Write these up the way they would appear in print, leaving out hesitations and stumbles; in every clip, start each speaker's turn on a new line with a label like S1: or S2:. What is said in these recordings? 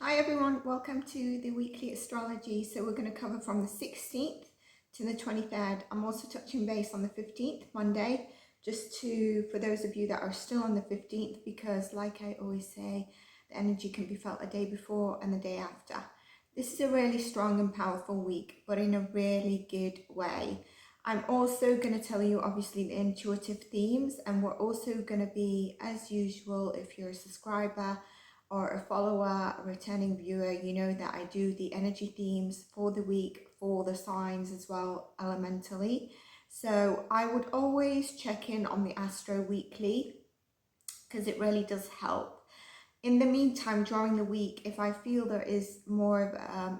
S1: Hi everyone, welcome to the weekly astrology. So we're going to cover from the 16th to the 23rd. I'm also touching base on the 15th, Monday, just for those of you that are still on the 15th, because like I always say, the energy can be felt a day before and the day after. This is a really strong and powerful week, but in a really good way. I'm also going to tell you obviously the intuitive themes, and we're also going to be, as usual, if you're a subscriber or a follower, a returning viewer, you know that I do the energy themes for the week, for the signs as well, elementally. So I would always check in on the Astro Weekly because it really does help. In the meantime, during the week, if I feel there is more of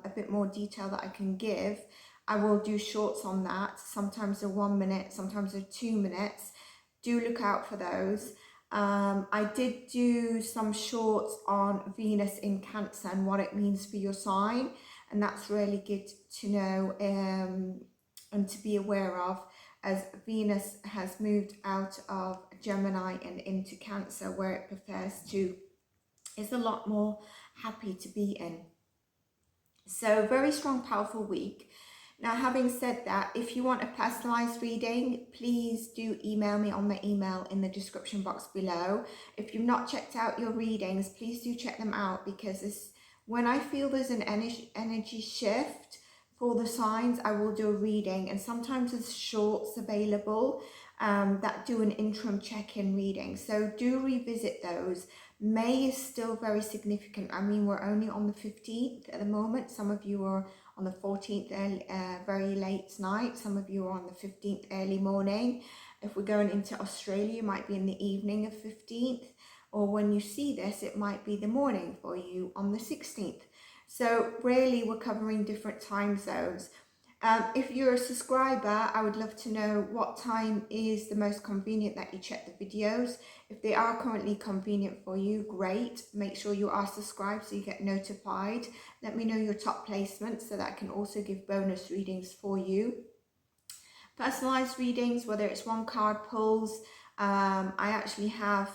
S1: a bit more detail that I can give, I will do shorts on that. Sometimes they're 1 minute, sometimes they're 2 minutes. Do look out for those. I did do some shorts on Venus in Cancer and what it means for your sign, and that's really good to know and to be aware of, as Venus has moved out of Gemini and into Cancer, where it prefers to, is a lot more happy to be in. So very strong, powerful week. Now, having said that, if you want a personalized reading, please do email me on the email in the description box below. If you've not checked out your readings, please do check them out, because when I feel there's an energy shift for the signs, I will do a reading, and sometimes there's shorts available that do an interim check-in reading. So do revisit those. May is still very significant. I mean, we're only on the 15th at the moment. Some of you are on the 14th very late night. Some of you are on the 15th early morning. If we're going into Australia, it might be in the evening of 15th. Or when you see this, it might be the morning for you on the 16th. So really, we're covering different time zones. If you're a subscriber, I would love to know what time is the most convenient that you check the videos. If they are currently convenient for you, great. Make sure you are subscribed so you get notified. Let me know your top placements so that I can also give bonus readings for you. Personalized readings, whether it's one card pulls, I actually have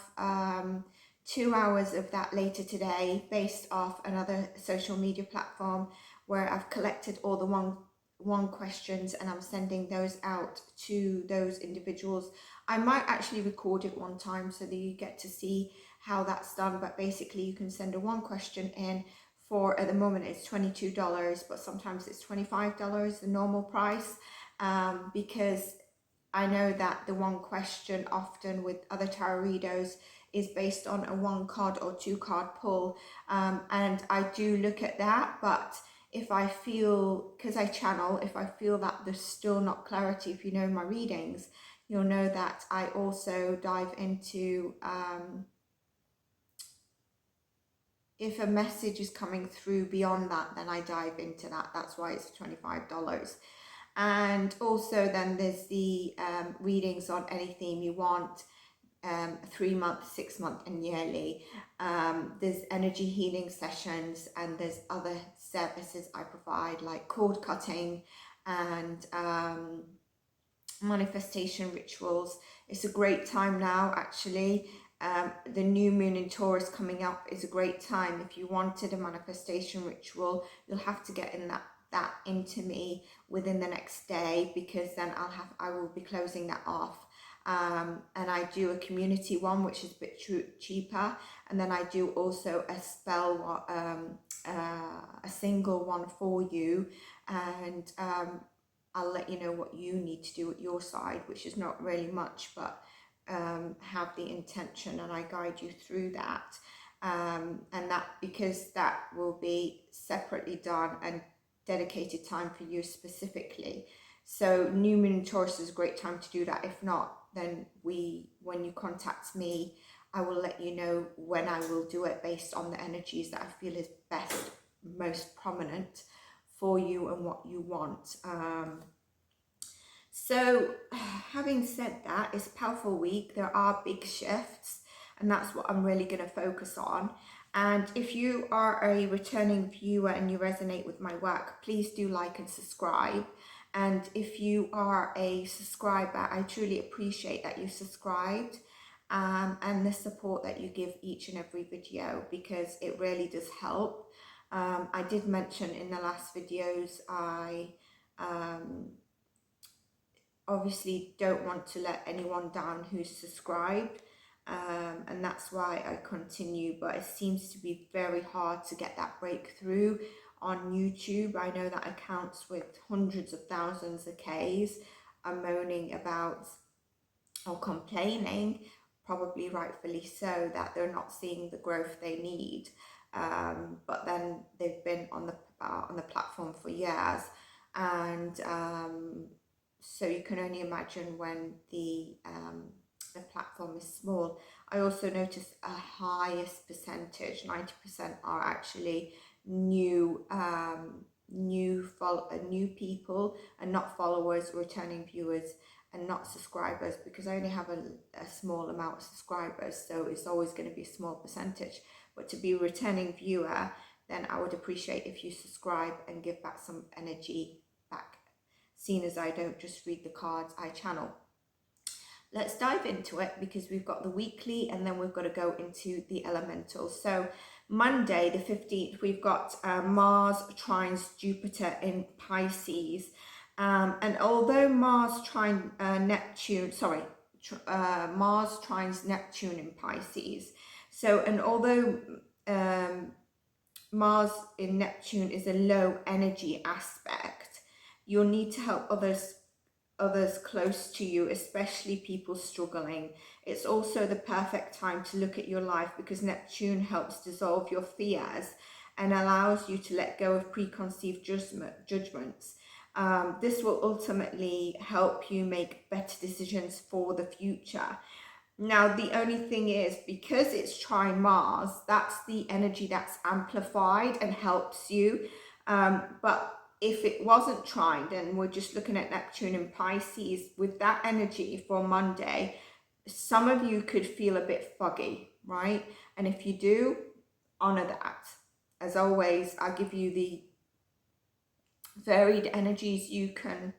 S1: 2 hours of that later today based off another social media platform where I've collected all the one questions, and I'm sending those out to those individuals. I might actually record it one time so that you get to see how that's done, but basically you can send a one question in for, at the moment it's $22, but sometimes it's $25, the normal price, because I know that the one question often with other tarot readers is based on a 1 card or 2 card pull, and I do look at that, but if I feel, because I channel, if I feel that there's still not clarity, if you know my readings, you'll know that I also dive into, if a message is coming through beyond that, then I dive into that. That's why it's $25. And also then there's the readings on any theme you want, 3 month, 6 month and yearly. There's energy healing sessions, and there's other services I provide like cord cutting and manifestation rituals. It's a great time now, actually. The new moon in Taurus coming up is a great time. If you wanted a manifestation ritual, you'll have to get in that into me within the next day, because then I will be closing that off. And I do a community one, which is a bit cheaper, and then I do also a spell, a single one for you, and I'll let you know what you need to do at your side, which is not really much, but have the intention, and I guide you through that, and that, because that will be separately done and dedicated time for you specifically. So new moon in Taurus is a great time to do that. If not, then when you contact me, I will let you know when I will do it based on the energies that I feel is best, most prominent for you and what you want. So having said that, it's a powerful week. There are big shifts, and that's what I'm really going to focus on. And if you are a returning viewer and you resonate with my work, please do like and subscribe. And if you are a subscriber, I truly appreciate that you subscribed, and the support that you give each and every video, because it really does help. I did mention in the last videos, I obviously don't want to let anyone down who's subscribed, and that's why I continue, but it seems to be very hard to get that breakthrough on YouTube. I know that accounts with hundreds of thousands of Ks are moaning about or complaining, probably rightfully so, that they're not seeing the growth they need. But then they've been on the platform for years, and so you can only imagine when the platform is small. I also noticed a highest percentage, 90%, are actually new people, and not followers, returning viewers, and not subscribers, because I only have a small amount of subscribers, so it's always going to be a small percentage. But to be a returning viewer, then I would appreciate if you subscribe and give back some energy back, seeing as I don't just read the cards, I channel. Let's dive into it, because we've got the weekly and then we've got to go into the elementals. So Monday the 15th, we've got Mars trines Jupiter in Pisces. And although Mars trines Neptune in Pisces. So, and although Mars in Neptune is a low energy aspect, you'll need to help others close to you, especially people struggling. It's also the perfect time to look at your life, because Neptune helps dissolve your fears and allows you to let go of preconceived judgments. This will ultimately help you make better decisions for the future. Now, the only thing is, because it's trine Mars, that's the energy that's amplified and helps you. But if it wasn't trined and we're just looking at Neptune and Pisces, with that energy for Monday, some of you could feel a bit foggy, right? And if you do, honor that. As always, I give you the varied energies you can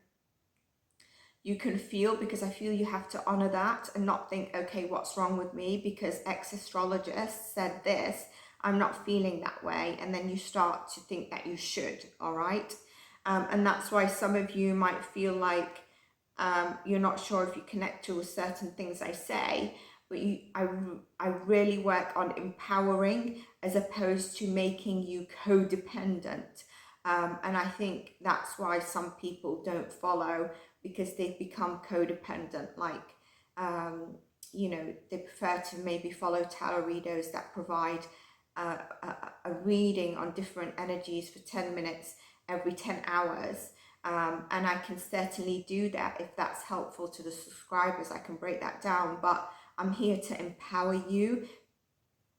S1: feel, because I feel you have to honor that and not think, okay, what's wrong with me because ex-astrologist said this, I'm not feeling that way, and then you start to think that you should. All right. And that's why some of you might feel like you're not sure if you connect to certain things I say, but I really work on empowering as opposed to making you codependent. And I think that's why some people don't follow, because they've become codependent. Like, they prefer to maybe follow tarot readers that provide a reading on different energies for 10 minutes every 10 hours. And I can certainly do that if that's helpful to the subscribers. I can break that down, but I'm here to empower you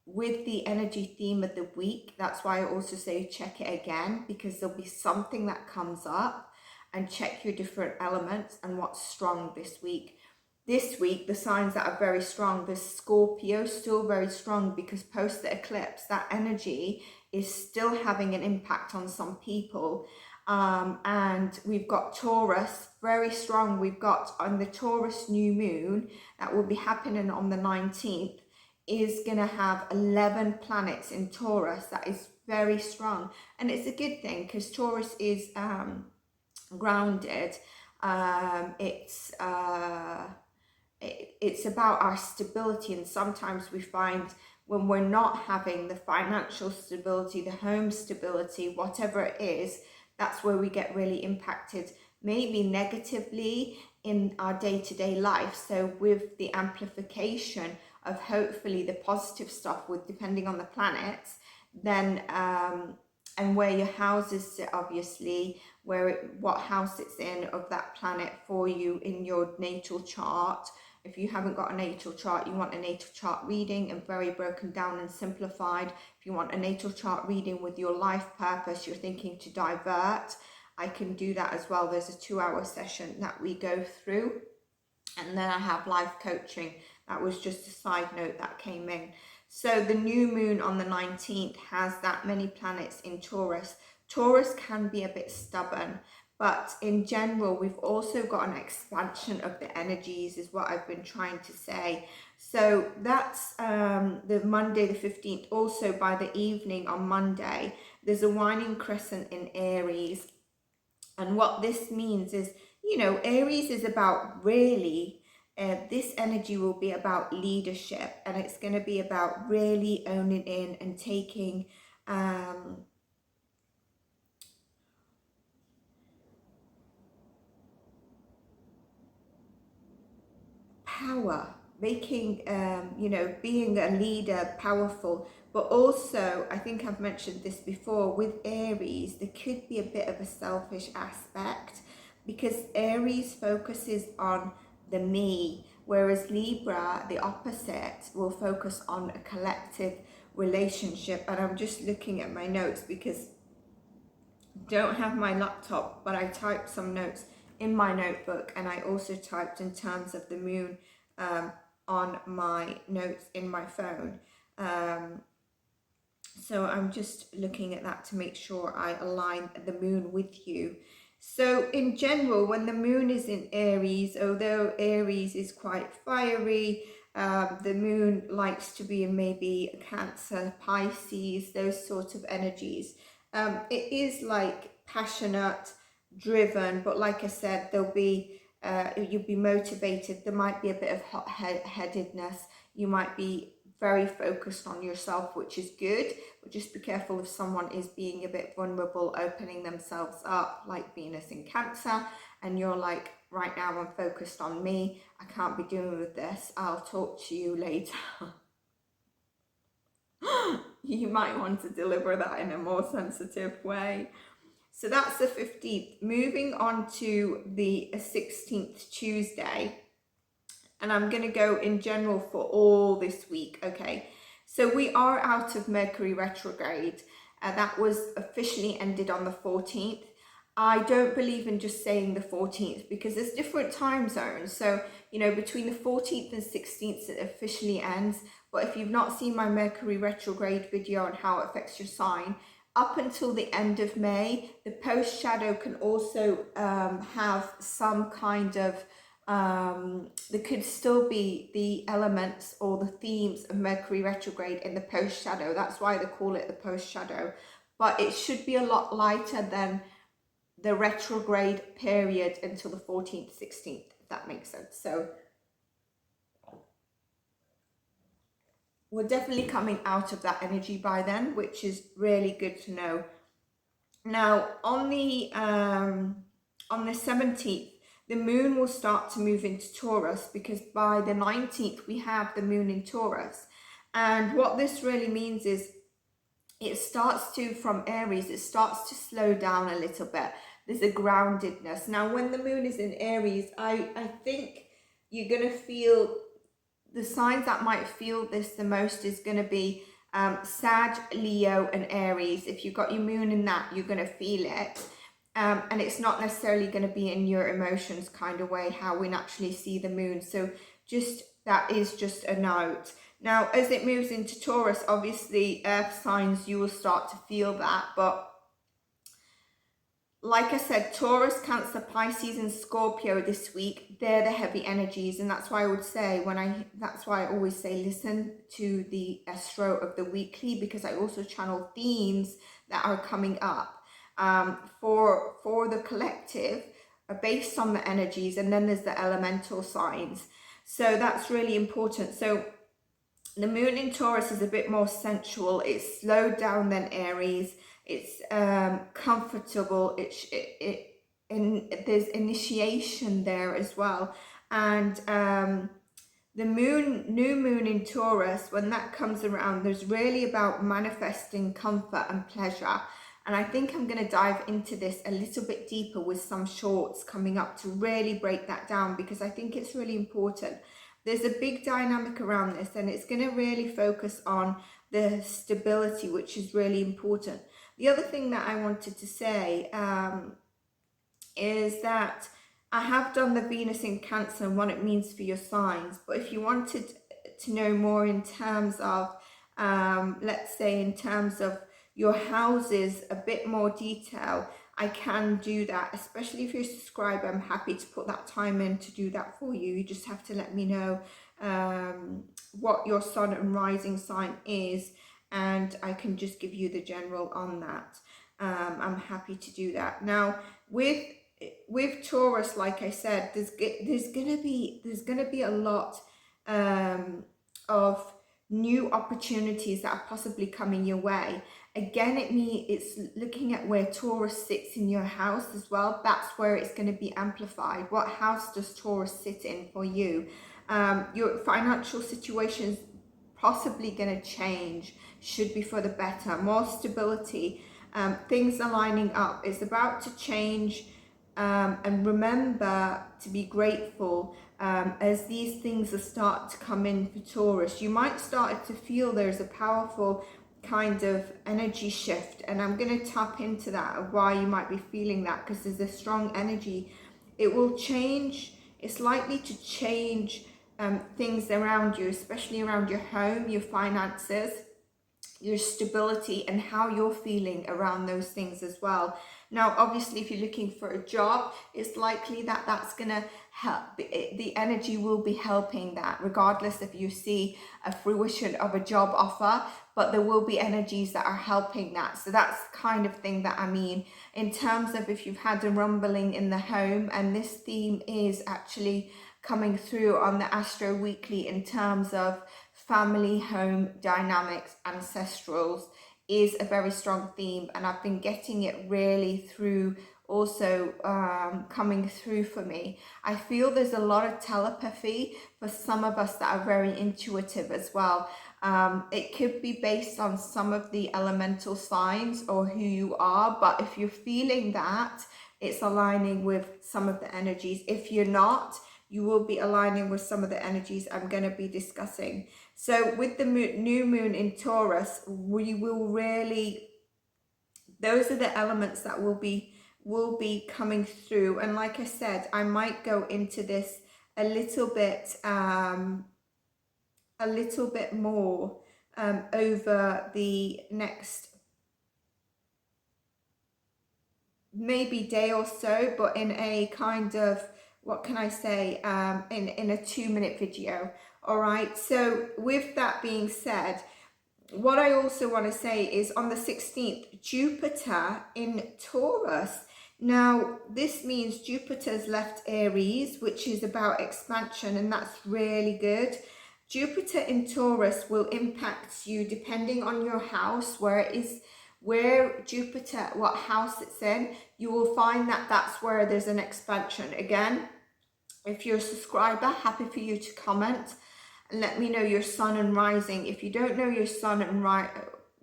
S1: with the energy theme of the week. That's why I also say check it again, because there'll be something that comes up, and check your different elements and what's strong this week. This week, the signs that are very strong, the Scorpio, still very strong, because post the eclipse, that energy is still having an impact on some people. And we've got Taurus, very strong. We've got on the Taurus new moon that will be happening on the 19th, is going to have 11 planets in Taurus. That is very strong. And it's a good thing, because Taurus is grounded. It's about our stability, and sometimes we find when we're not having the financial stability, the home stability, whatever it is, that's where we get really impacted, maybe negatively in our day-to-day life. So with the amplification of hopefully the positive stuff, with depending on the planets, then and where your houses sit, obviously, what house it's in of that planet for you in your natal chart. If you haven't got a natal chart, you want a natal chart reading and very broken down and simplified. If you want a natal chart reading with your life purpose, you're thinking to divert, I can do that as well. There's a 2-hour session that we go through. And then I have life coaching. That was just a side note that came in. So the new moon on the 19th has that many planets in Taurus. Taurus can be a bit stubborn, but in general, we've also got an expansion of the energies, is what I've been trying to say. So that's the Monday the 15th. Also by the evening on Monday, there's a waning crescent in Aries. And what this means is, you know, Aries is about really, this energy will be about leadership, and it's going to be about really owning in and taking power, making, you know, being a leader, powerful. But also, I think I've mentioned this before, with Aries, there could be a bit of a selfish aspect, because Aries focuses on the me, whereas Libra, the opposite, will focus on a collective relationship. And I'm just looking at my notes because I don't have my laptop, but I typed some notes in my notebook, and I also typed in terms of the moon on my notes in my phone. So I'm just looking at that to make sure I align the moon with you. So in general, when the moon is in Aries, although Aries is quite fiery, the moon likes to be in maybe Cancer, Pisces, those sorts of energies. It is like passionate, driven, but like I said, there'll be you'll be motivated. There might be a bit of hot-headedness. You might be very focused on yourself, which is good, but just be careful if someone is being a bit vulnerable, opening themselves up, like Venus in Cancer, and you're like, right now I'm focused on me, I can't be doing with this, I'll talk to you later. You might want to deliver that in a more sensitive way. So that's the 15th. Moving on to the 16th, Tuesday. And I'm going to go in general for all this week, okay? So we are out of Mercury retrograde. That was officially ended on the 14th. I don't believe in just saying the 14th because there's different time zones. So, you know, between the 14th and 16th, it officially ends. But if you've not seen my Mercury retrograde video on how it affects your sign, up until the end of May, the post shadow can also have some kind of, there could still be the elements or the themes of Mercury retrograde in the post shadow. That's why they call it the post shadow. But it should be a lot lighter than the retrograde period until the 14th, 16th, if that makes sense. So we're definitely coming out of that energy by then, which is really good to know. Now, on the 17th, the moon will start to move into Taurus, because by the 19th, we have the moon in Taurus. And what this really means is it starts to, from Aries, it starts to slow down a little bit. There's a groundedness. Now, when the moon is in Aries, I think you're going to feel, the signs that might feel this the most is going to be Sag, Leo and Aries. If you've got your moon in that, you're going to feel it. And it's not necessarily going to be in your emotions kind of way, how we naturally see the moon. So just, that is just a note. Now, as it moves into Taurus, obviously earth signs, you will start to feel that. But like I said, Taurus, Cancer, Pisces and Scorpio this week, they're the heavy energies. And that's why I would say, that's why I always say, listen to the Astro of the weekly, because I also channel themes that are coming up for the collective based on the energies. And then there's the elemental signs. So that's really important. So the moon in Taurus is a bit more sensual. It's slowed down than Aries. It's comfortable. And there's initiation there as well. And the new moon in Taurus, when that comes around, there's really about manifesting comfort and pleasure. And I think I'm going to dive into this a little bit deeper with some shorts coming up to really break that down, because I think it's really important. There's a big dynamic around this, and it's going to really focus on the stability, which is really important. The other thing that I wanted to say is that I have done the Venus in Cancer and what it means for your signs. But if you wanted to know more in terms of, let's say in terms of your houses, a bit more detail, I can do that, especially if you're a subscriber. I'm happy to put that time in to do that for you. You just have to let me know what your sun and rising sign is, and I can just give you the general on that. I'm happy to do that. Now with Taurus, like I said, there's gonna be a lot of new opportunities that are possibly coming your way. Again, it's looking at where Taurus sits in your house as well. That's where it's going to be amplified. What house does Taurus sit in for you? Your financial situation is possibly going to change, should be for the better, more stability, things are lining up, it's about to change. And remember to be grateful as these things are start to come in for Taurus. You might start to feel there's a powerful kind of energy shift, and I'm going to tap into that of why you might be feeling that, because there's a strong energy. It will change, it's likely to change things around you, especially around your home, your finances, your stability, and how you're feeling around those things as well. Now, obviously, if you're looking for a job, it's likely that that's going to help. The energy will be helping that, regardless if you see a fruition of a job offer, but there will be energies that are helping that. So that's the kind of thing that I mean in terms of if you've had a rumbling in the home, and this theme is actually coming through on the Astro Weekly in terms of family, home dynamics, ancestrals is a very strong theme, and I've been getting it really through also coming through for me. I feel there's a lot of telepathy for some of us that are very intuitive as well. It could be based on some of the elemental signs or who you are, but if you're feeling that, it's aligning with some of the energies. If you're not, you will be aligning with some of the energies I'm going to be discussing. So with the new moon in Taurus, we will really, those are the elements that will be coming through. And like I said, I might go into this a little bit more over the next maybe day or so, but in a kind of, what can I say, in a 2-minute video. All right, so with that being said, what I also want to say is on the 16th, Jupiter in Taurus. Now, this means Jupiter's left Aries, which is about expansion, and that's really good. Jupiter in Taurus will impact you depending on your house, where Jupiter, what house it's in. You will find that that's where there's an expansion. Again, if you're a subscriber, happy for you to comment and let me know your sun and rising. If you don't know your sun and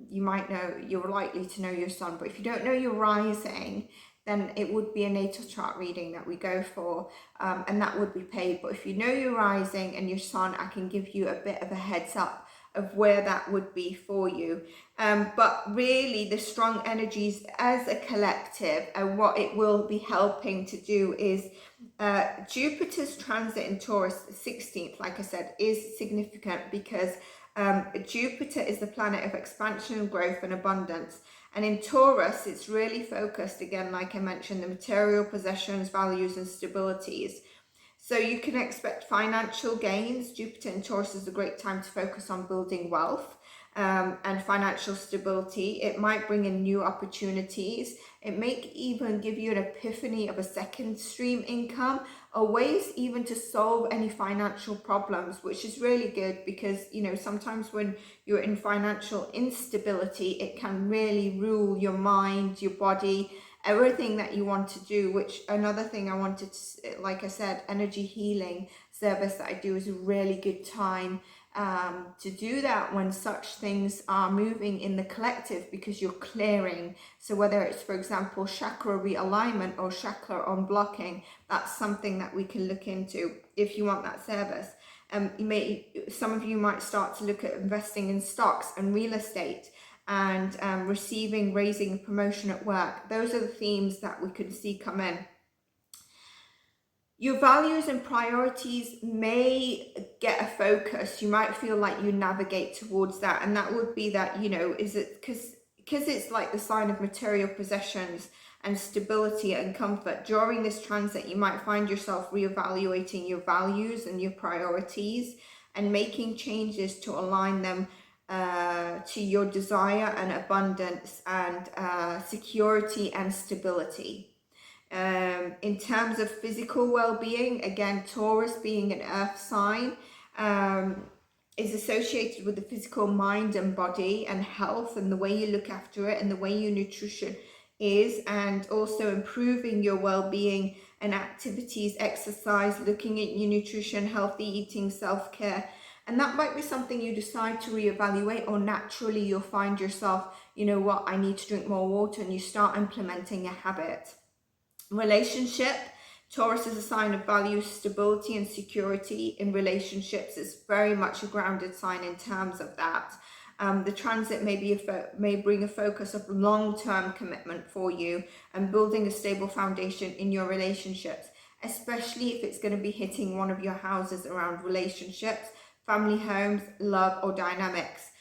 S1: you might know, you're likely to know your sun, but if you don't know your rising, then it would be a natal chart reading that we go for, and that would be paid. But if you know your rising and your sun, I can give you a bit of a heads up of where that would be for you. But really the strong energies as a collective, and what it will be helping to do is Jupiter's transit in Taurus, the 16th, like I said, is significant because Jupiter is the planet of expansion, growth and abundance. And in Taurus, it's really focused, again, like I mentioned, the material possessions, values and stabilities. So you can expect financial gains. Jupiter in Taurus is a great time to focus on building wealth and financial stability. It might bring in new opportunities. It may even give you an epiphany of a second stream income, or ways even to solve any financial problems, which is really good because, you know, sometimes when you're in financial instability, it can really rule your mind, your body, everything that you want to do. Which another thing I wanted to, like I said, energy healing service that I do is a really good time to do that when such things are moving in the collective, because you're clearing. So whether it's, for example, chakra realignment or chakra unblocking, that's something that we can look into if you want that service. Some of you might start to look at investing in stocks and real estate, and raising a promotion at work. Those are the themes that we could see come in. Your values and priorities may get a focus. You might feel like you navigate towards that, and that would be that, you know, is it because it's like the sign of material possessions and stability and comfort. During this transit, you might find yourself reevaluating your values and your priorities, and making changes to align them to your desire and abundance and security and stability. In terms of physical well-being, again, Taurus being an earth sign, is associated with the physical mind and body and health and the way you look after it and the way your nutrition is, and also improving your well-being and activities, exercise, looking at your nutrition, healthy eating, self-care. And that might be something you decide to reevaluate, or naturally you'll find yourself, you know what, I need to drink more water, and you start implementing a habit. Relationship, Taurus is a sign of value, stability and security in relationships. It's very much a grounded sign in terms of that. The transit may bring a focus of long-term commitment for you and building a stable foundation in your relationships, especially if it's going to be hitting one of your houses around relationships, family, homes, love or dynamics.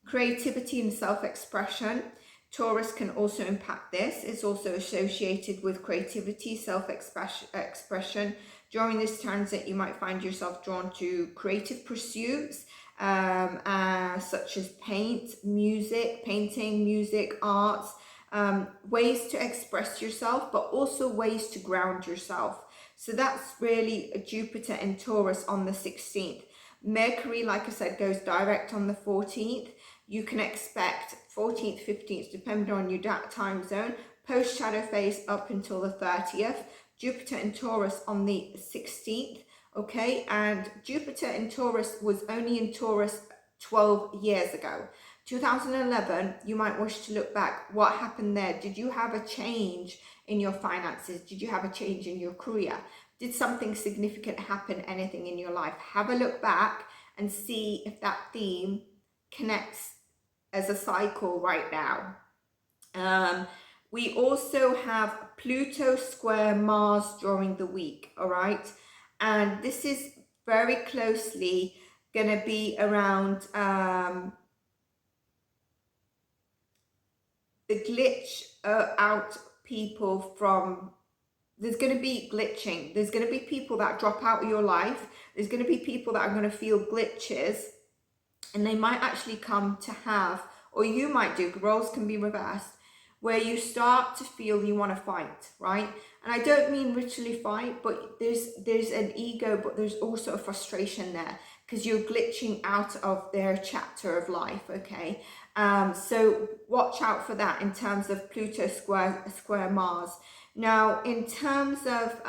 S1: Creativity and self-expression, Taurus can also impact this. It's also associated with creativity, self-expression. During this transit, you might find yourself drawn to creative pursuits, such as painting, music, arts, ways to express yourself, but also ways to ground yourself. So that's really a Jupiter in Taurus on the 16th. Mercury, like I said, goes direct on the 14th. You can expect 14th, 15th, depending on your time zone, post shadow phase up until the 30th. Jupiter in Taurus on the 16th, okay? And Jupiter in Taurus was only in Taurus 12 years ago. 2011, you might wish to look back. What happened there? Did you have a change in your finances? Did you have a change in your career? Did something significant happen, anything in your life? Have a look back and see if that theme connects as a cycle right now. We also have Pluto square Mars during the week, all right? And this is very closely going to be around the glitch out people from. There's going to be glitching. There's going to be people that drop out of your life. There's going to be people that are going to feel glitches, and they might actually come to have, or you might do, roles can be reversed, where you start to feel you want to fight, right? And I don't mean literally fight, but there's an ego, but there's also a frustration there because you're glitching out of their chapter of life, okay? So watch out for that in terms of Pluto square Mars. Now, in terms of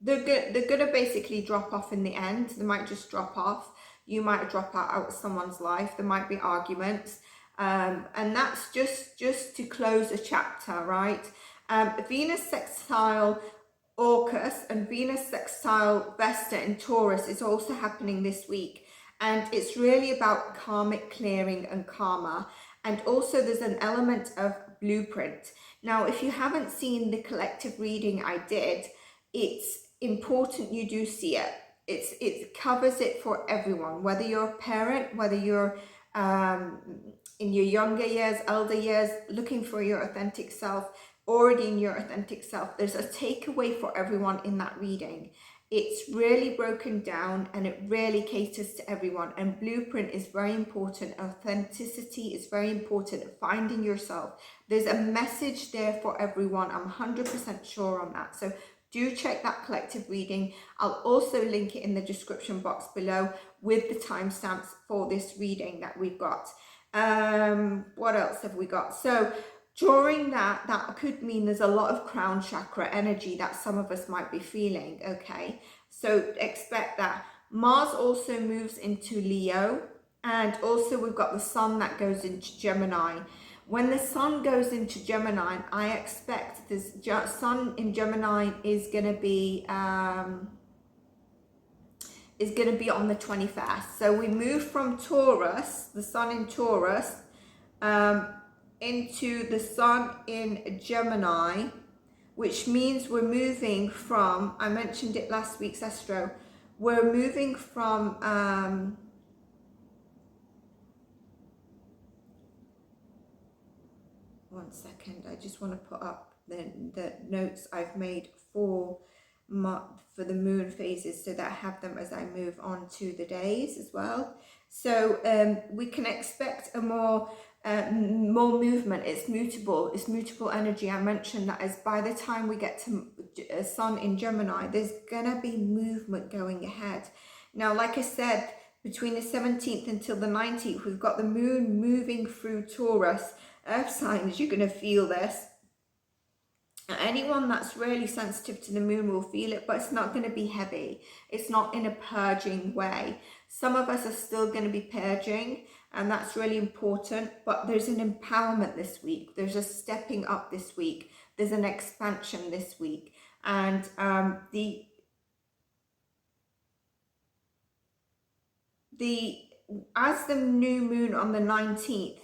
S1: they're gonna basically drop off in the end. They might just drop off. You might drop out of someone's life. There might be arguments, and that's just to close a chapter, right? Venus sextile Orcus and Venus sextile Vesta in Taurus is also happening this week, and it's really about karmic clearing and karma. And also there's an element of blueprint. Now, if you haven't seen the collective reading I did, it's important you do see it. It covers it for everyone, whether you're a parent, whether you're in your younger years, elder years, looking for your authentic self, already in your authentic self. There's a takeaway for everyone in that reading. It's really broken down and it really caters to everyone. And blueprint is very important. Authenticity is very important. Finding yourself. There's a message there for everyone. I'm 100% sure on that. So do check that collective reading. I'll also link it in the description box below with the timestamps for this reading that we've got. What else have we got? So during that could mean there's a lot of crown chakra energy that some of us might be feeling, okay? So expect that. Mars also moves into Leo, and also we've got the sun that goes into Gemini. When the sun goes into Gemini, I expect this sun in Gemini is going to be on the 21st. So we move from Taurus, the sun in Taurus, into the sun in Gemini, which means we're moving from, I mentioned it last week's Astro, we're moving from one second, I just want to put up the notes I've made for for the moon phases, so that I have them as I move on to the days as well. So we can expect a more movement. It's mutable energy. I mentioned that as by the time we get to Sun in Gemini, there's gonna be movement going ahead. Now, like I said, between the 17th until the 19th, we've got the moon moving through Taurus. Earth signs, you're gonna feel this. Anyone that's really sensitive to the moon will feel it, but it's not going to be heavy. It's not in a purging way. Some of us are still going to be purging, and that's really important, but there's an empowerment this week. There's a stepping up this week. There's an expansion this week. And as the new moon on the 19th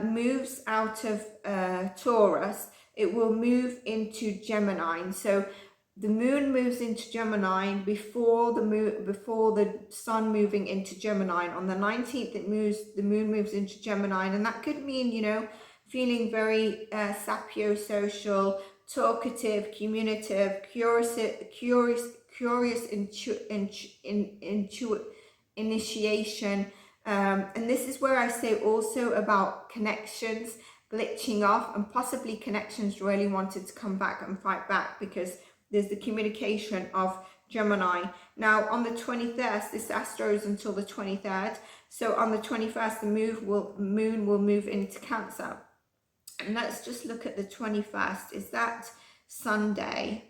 S1: moves out of Taurus, it will move into Gemini. So the moon moves into Gemini before the sun moving into Gemini. On the 19th, the moon moves into Gemini, and that could mean, you know, feeling very sapiosocial, talkative, communicative, curious, initiation. And this is where I say also about connections glitching off, and possibly connections really wanted to come back and fight back, because there's the communication of Gemini. Now on the 21st, this astro is until the 23rd. So on the 21st, the moon will move into Cancer. And let's just look at the 21st. Is that Sunday?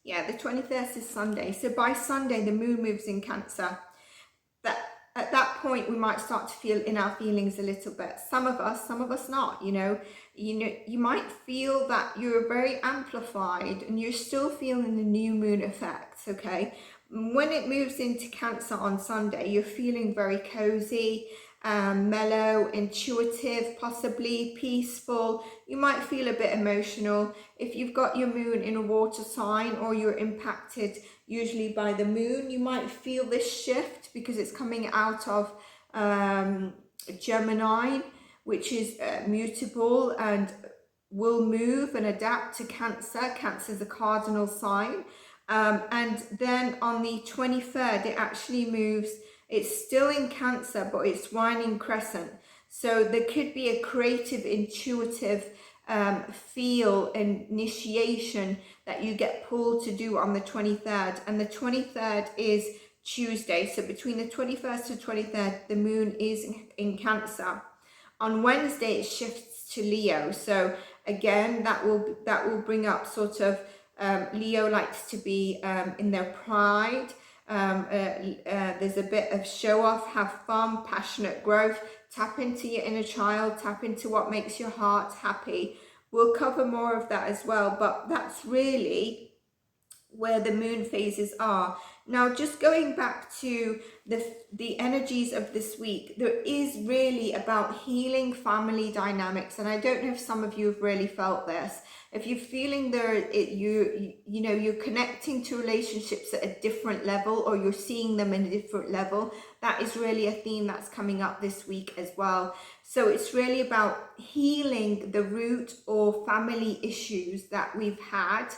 S1: Yeah, the 21st is Sunday. So by Sunday, the moon moves in Cancer. At that point, we might start to feel in our feelings a little bit. Some of us not, you know, you might feel that you're very amplified and you're still feeling the new moon effects, okay? When it moves into Cancer on Sunday, you're feeling very cozy, mellow, intuitive, possibly peaceful. You might feel a bit emotional. If you've got your moon in a water sign, or you're impacted usually by the moon, you might feel this shift because it's coming out of Gemini, which is mutable and will move and adapt to Cancer. Cancer is a cardinal sign. And then on the 23rd, it actually moves. It's still in Cancer, but it's winding crescent. So there could be a creative, intuitive feel, initiation that you get pulled to do on the 23rd. And the 23rd is Tuesday. So between the 21st to 23rd, the moon is in Cancer. On Wednesday, it shifts to Leo. So again, that will bring up sort of Leo likes to be in their pride. There's a bit of show off, have fun, passionate growth, tap into your inner child, tap into what makes your heart happy. We'll cover more of that as well, but that's really where the moon phases are. Now, just going back to the energies of this week, there is really about healing family dynamics, and I don't know if some of you have really felt this. If you're feeling you're connecting to relationships at a different level, or you're seeing them in a different level, that is really a theme that's coming up this week as well. So it's really about healing the root or family issues that we've had.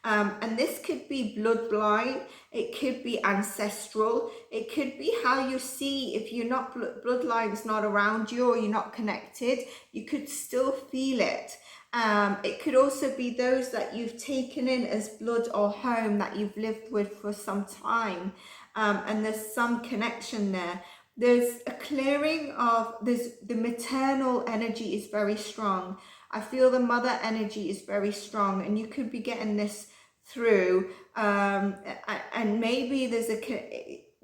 S1: And this could be bloodline, it could be ancestral, it could be how you see, if you're not, bloodline's not around you or you're not connected, you could still feel it. It could also be those that you've taken in as blood or home that you've lived with for some time, and there's some connection there. There's a clearing of, the maternal energy is very strong. I feel the mother energy is very strong, and you could be getting this through, and maybe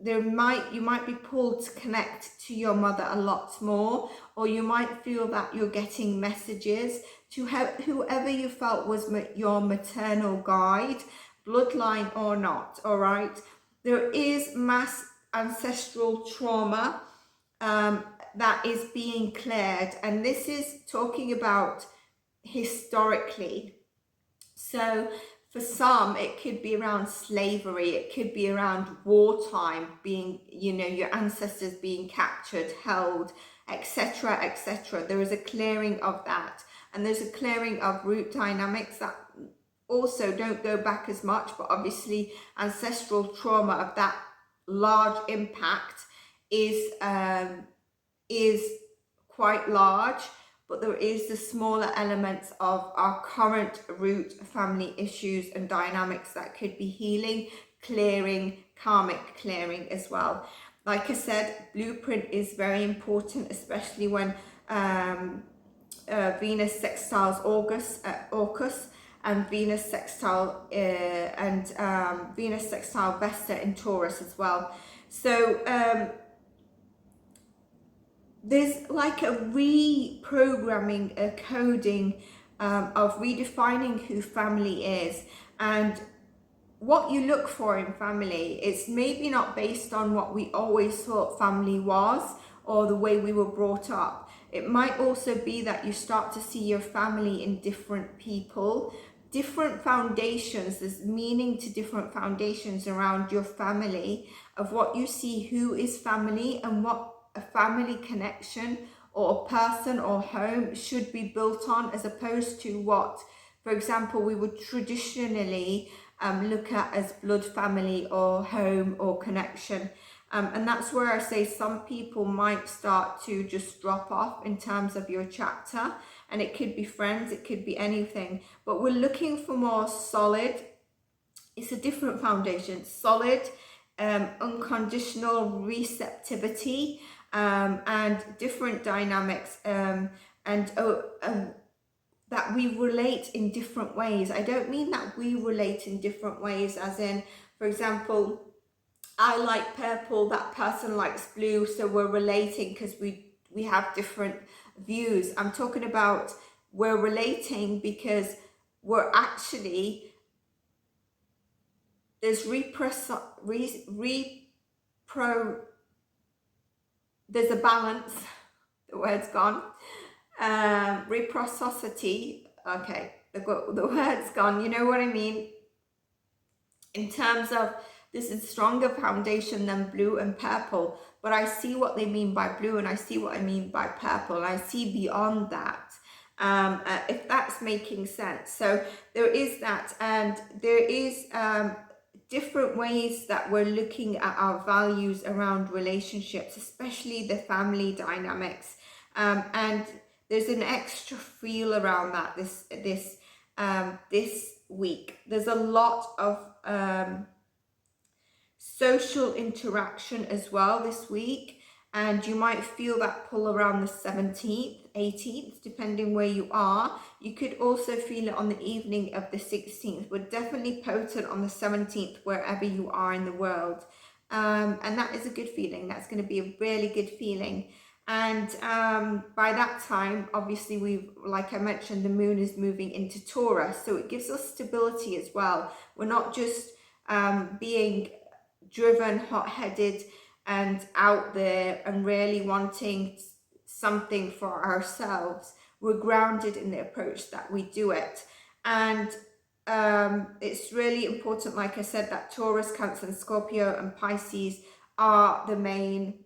S1: you might be pulled to connect to your mother a lot more, or you might feel that you're getting messages to whoever you felt was your maternal guide, bloodline or not. All right, there is mass ancestral trauma that is being cleared, and this is talking about historically. So for some, it could be around slavery, it could be around wartime, being, you know, your ancestors being captured, held, etc., etc. There is a clearing of that. And there's a clearing of root dynamics that also don't go back as much, but obviously ancestral trauma of that large impact is quite large, but there is the smaller elements of our current root family issues and dynamics that could be healing, clearing, karmic clearing as well. Like I said, blueprint is very important, especially when Venus sextiles Orcus and Venus sextile Venus sextile Vesta in Taurus as well. So there's like a reprogramming, a coding of redefining who family is and what you look for in family. It's maybe not based on what we always thought family was or the way we were brought up. It might also be that you start to see your family in different people, different foundations. There's meaning to different foundations around your family, of what you see who is family and what a family connection or a person or home should be built on, as opposed to what, for example, we would traditionally look at as blood family or home or connection. And that's where I say some people might start to just drop off in terms of your chapter, and it could be friends, it could be anything, but we're looking for more solid. It's a different foundation, solid, unconditional receptivity, and different dynamics, and that we relate in different ways. I don't mean that we relate in different ways as in, for example, I like purple, that person likes blue, so we're relating because we have different views. I'm talking about we're relating because we're actually, there's there's a balance, the word's gone, reciprocity, okay, the word's gone, you know what I mean, in terms of this is stronger foundation than blue and purple, but I see what they mean by blue and I see what I mean by purple, and I see beyond that, if that's making sense. So there is that, and there is different ways that we're looking at our values around relationships, especially the family dynamics, and there's an extra feel around that this week. There's a lot of social interaction as well this week, and you might feel that pull around the 17th, 18th, depending where you are. You could also feel it on the evening of the 16th, but definitely potent on the 17th wherever you are in the world, and that is a good feeling. That's going to be a really good feeling. And by that time, obviously, like I mentioned, the moon is moving into Taurus, so it gives us stability as well. We're not just being driven, hot-headed and out there and really wanting something for ourselves. We're grounded in the approach that we do it. And it's really important, like I said, that Taurus, Cancer and Scorpio and Pisces are the main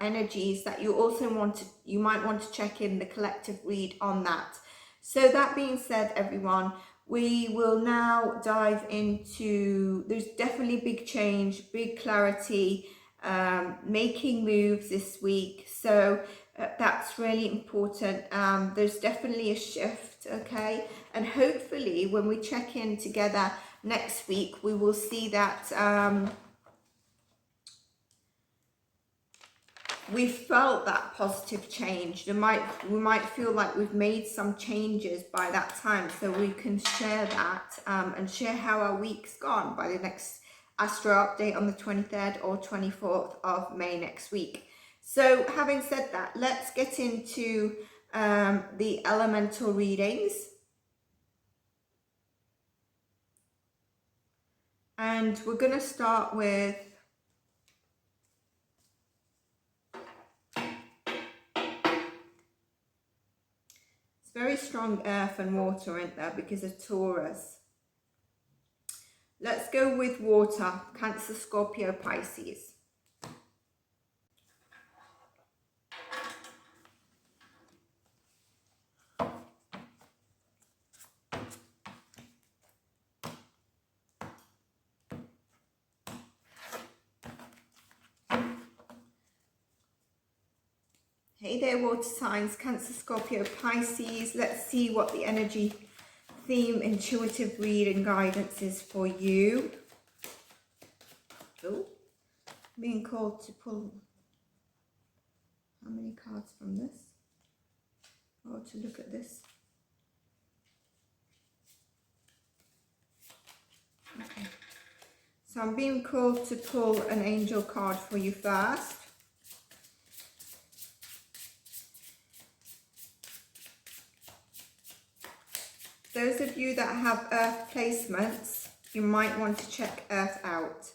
S1: energies that you also you might want to check in the collective read on that. So that being said, everyone, we will now dive into, there's definitely big change, big clarity, making moves this week. So that's really important. There's definitely a shift, okay? And hopefully when we check in together next week, we will see that we felt that positive change. We might feel like we've made some changes by that time, so we can share that and share how our week's gone by the next Astro update on the 23rd or 24th of May next week. So having said that, let's get into the elemental readings. And we're going to start with It's very strong earth and water in there because of Taurus. Let's go with water, Cancer, Scorpio, Pisces. Hey there, water signs, Cancer, Scorpio, Pisces. Let's see what the energy, theme, intuitive read and guidance is for you. Oh, being called to pull how many cards from this? Or to look at this. Okay. So I'm being called to pull an angel card for you first. Those of you that have earth placements, you might want to check earth out.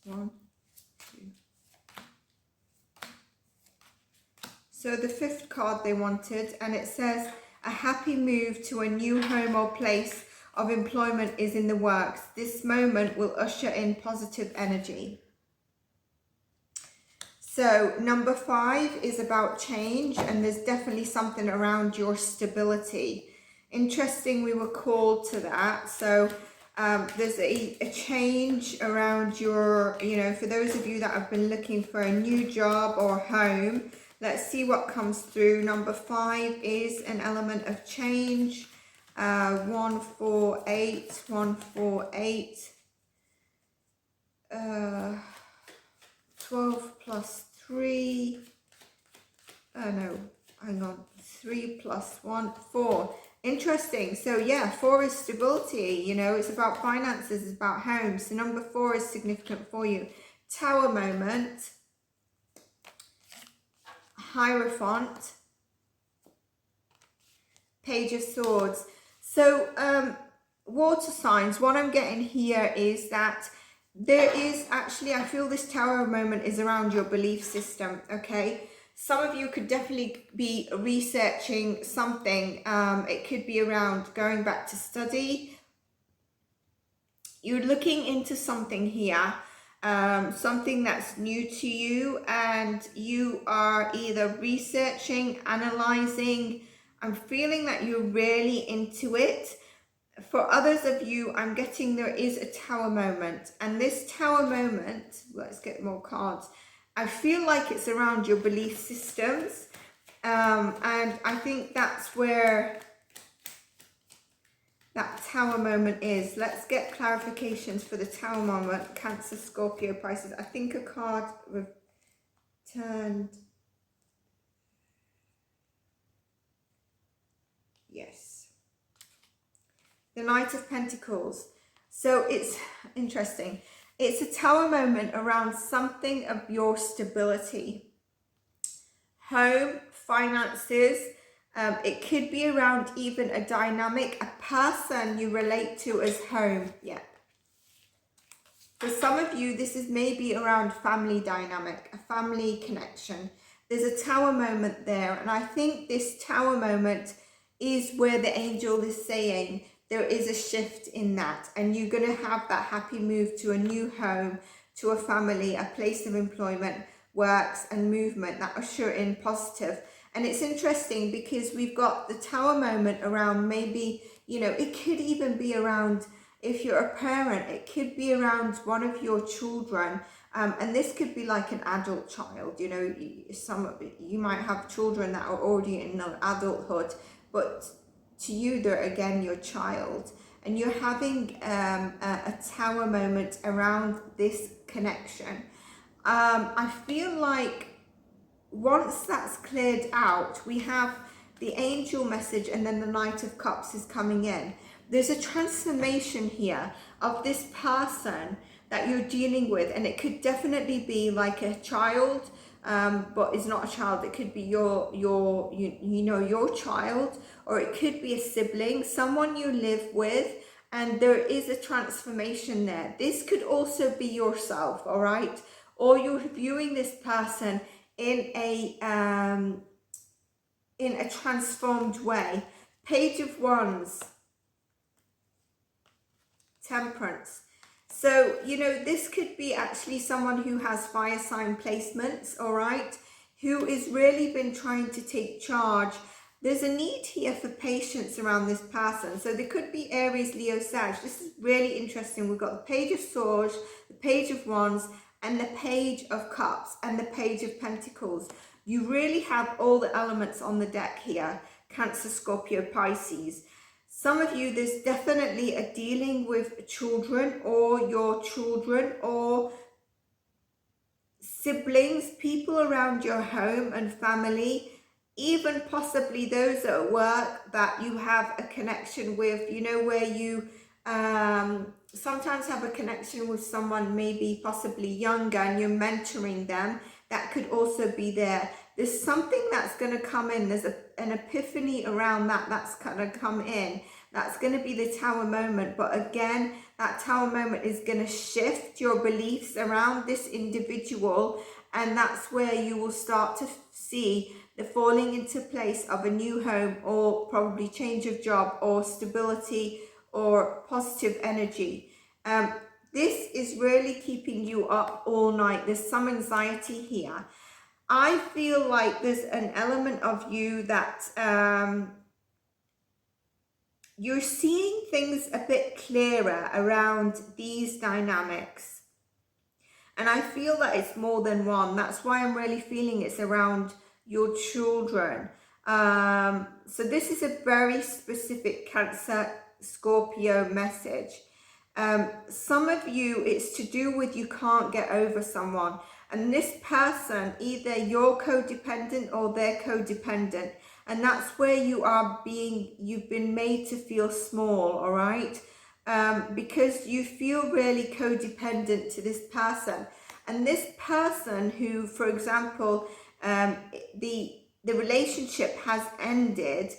S1: One, two. So the fifth card they wanted, and it says, a happy move to a new home or place of employment is in the works. This moment will usher in positive energy. So number 5 is about change, and there's definitely something around your stability. Interesting, we were called to that. So there's a change around your, you know, for those of you that have been looking for a new job or home, let's see what comes through. Number 5 is an element of change. 1, 4, 8, 1, 4, 8. 12 plus 3. Oh no, hang on. 3 plus 1, 4. Interesting. So yeah, 4 is stability. You know, it's about finances, it's about home. So number 4 is significant for you. Tower moment. Hierophant. Page of Swords. So water signs, what I'm getting here is that there is actually, I feel this tower moment is around your belief system, okay? Some of you could definitely be researching something. It could be around going back to study. You're looking into something here, something that's new to you, and you are either researching, analyzing. I'm feeling that you're really into it. For others of you, I'm getting there is a tower moment, and this tower moment, let's get more cards. I feel like it's around your belief systems, and I think that's where that tower moment is. Let's get clarifications for the tower moment, Cancer, Scorpio, Pisces. I think a card returned. Yes. The Knight of Pentacles. So it's interesting. It's a tower moment around something of your stability. Home, finances. It could be around even a dynamic, a person you relate to as home. Yeah. For some of you, this is maybe around family dynamic, a family connection. There's a tower moment there. And I think this tower moment is where the angel is saying, there is a shift in that, and you're going to have that happy move to a new home, to a family, a place of employment, works and movement that usher in positive. And it's interesting because we've got the tower moment around, maybe, you know, it could even be around, if you're a parent, it could be around one of your children. And this could be like an adult child, you know, you might have children that are already in adulthood, but to you, they're again your child, and you're having a tower moment around this connection. I feel like once that's cleared out, we have the angel message, and then the Knight of Cups is coming in. There's a transformation here of this person that you're dealing with, and it could definitely be like a child, but it's not a child. It could be your child, or it could be a sibling, someone you live with, and there is a transformation there. This could also be yourself, all right? Or you're viewing this person in a transformed way. Page of Wands, Temperance. So, you know, this could be actually someone who has fire sign placements, all right, who has really been trying to take charge. There's a need here for patience around this person. So there could be Aries, Leo, Sag. This is really interesting. We've got the Page of Swords, the Page of Wands, and the Page of Cups, and the Page of Pentacles. You really have all the elements on the deck here. Cancer, Scorpio, Pisces. Some of you, there's definitely a dealing with children or your children or siblings, people around your home and family, even possibly those at work that you have a connection with, you know, where you sometimes have a connection with someone maybe possibly younger and you're mentoring them. That could also be there. There's something that's going to come in. There's an epiphany around that's going to come in. That's going to be the Tower moment. But again, that Tower moment is going to shift your beliefs around this individual. And that's where you will start to see the falling into place of a new home, or probably change of job, or stability, or positive energy. This is really keeping you up all night. There's some anxiety here. I feel like there's an element of you that you're seeing things a bit clearer around these dynamics. And I feel that it's more than one. That's why I'm really feeling it's around your children. So this is a very specific Cancer, Scorpio message. Some of you, it's to do with you can't get over someone. And this person, either you're codependent or they're codependent. And that's where you've been made to feel small, all right? Because you feel really codependent to this person. And this person who, for example, the relationship has ended,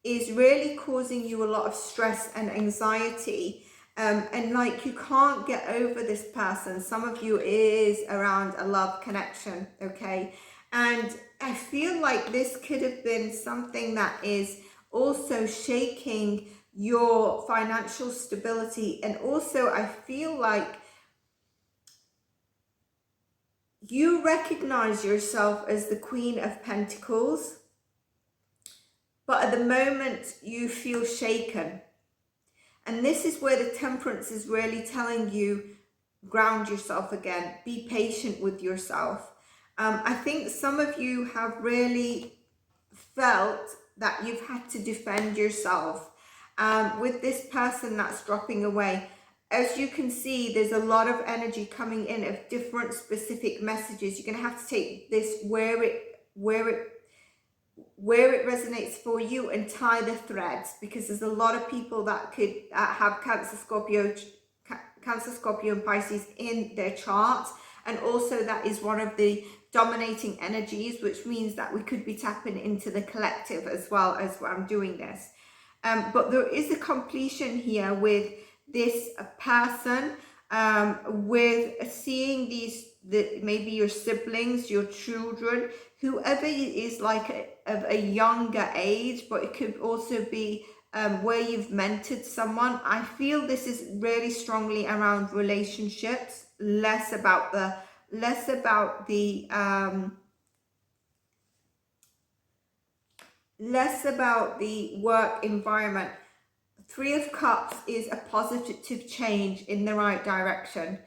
S1: is really causing you a lot of stress and anxiety. And like you can't get over this person. Some of you is around a love connection, okay? And I feel like this could have been something that is also shaking your financial stability. And also I feel like you recognize yourself as the Queen of Pentacles, but at the moment you feel shaken. And this is where the Temperance is really telling you, ground yourself again, be patient with yourself. I think some of you have really felt that you've had to defend yourself with this person that's dropping away. As you can see, there's a lot of energy coming in of different specific messages. You're going to have to take this where it resonates for you and tie the threads, because there's a lot of people that could have Cancer, Scorpio, and Pisces in their chart. And also that is one of the dominating energies, which means that we could be tapping into the collective as well as when I'm doing this. But there is a completion here with this person, with seeing maybe your siblings, your children, whoever is like of a younger age, but it could also be where you've mentored someone. I feel this is really strongly around relationships, less about the work environment. Three of Cups is a positive change in the right direction.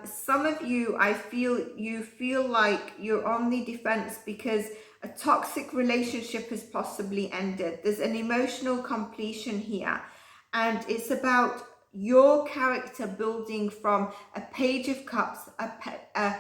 S1: Some of you, I feel like you're on the defense because a toxic relationship has possibly ended. There's an emotional completion here, and it's about your character building from a Page of Cups, a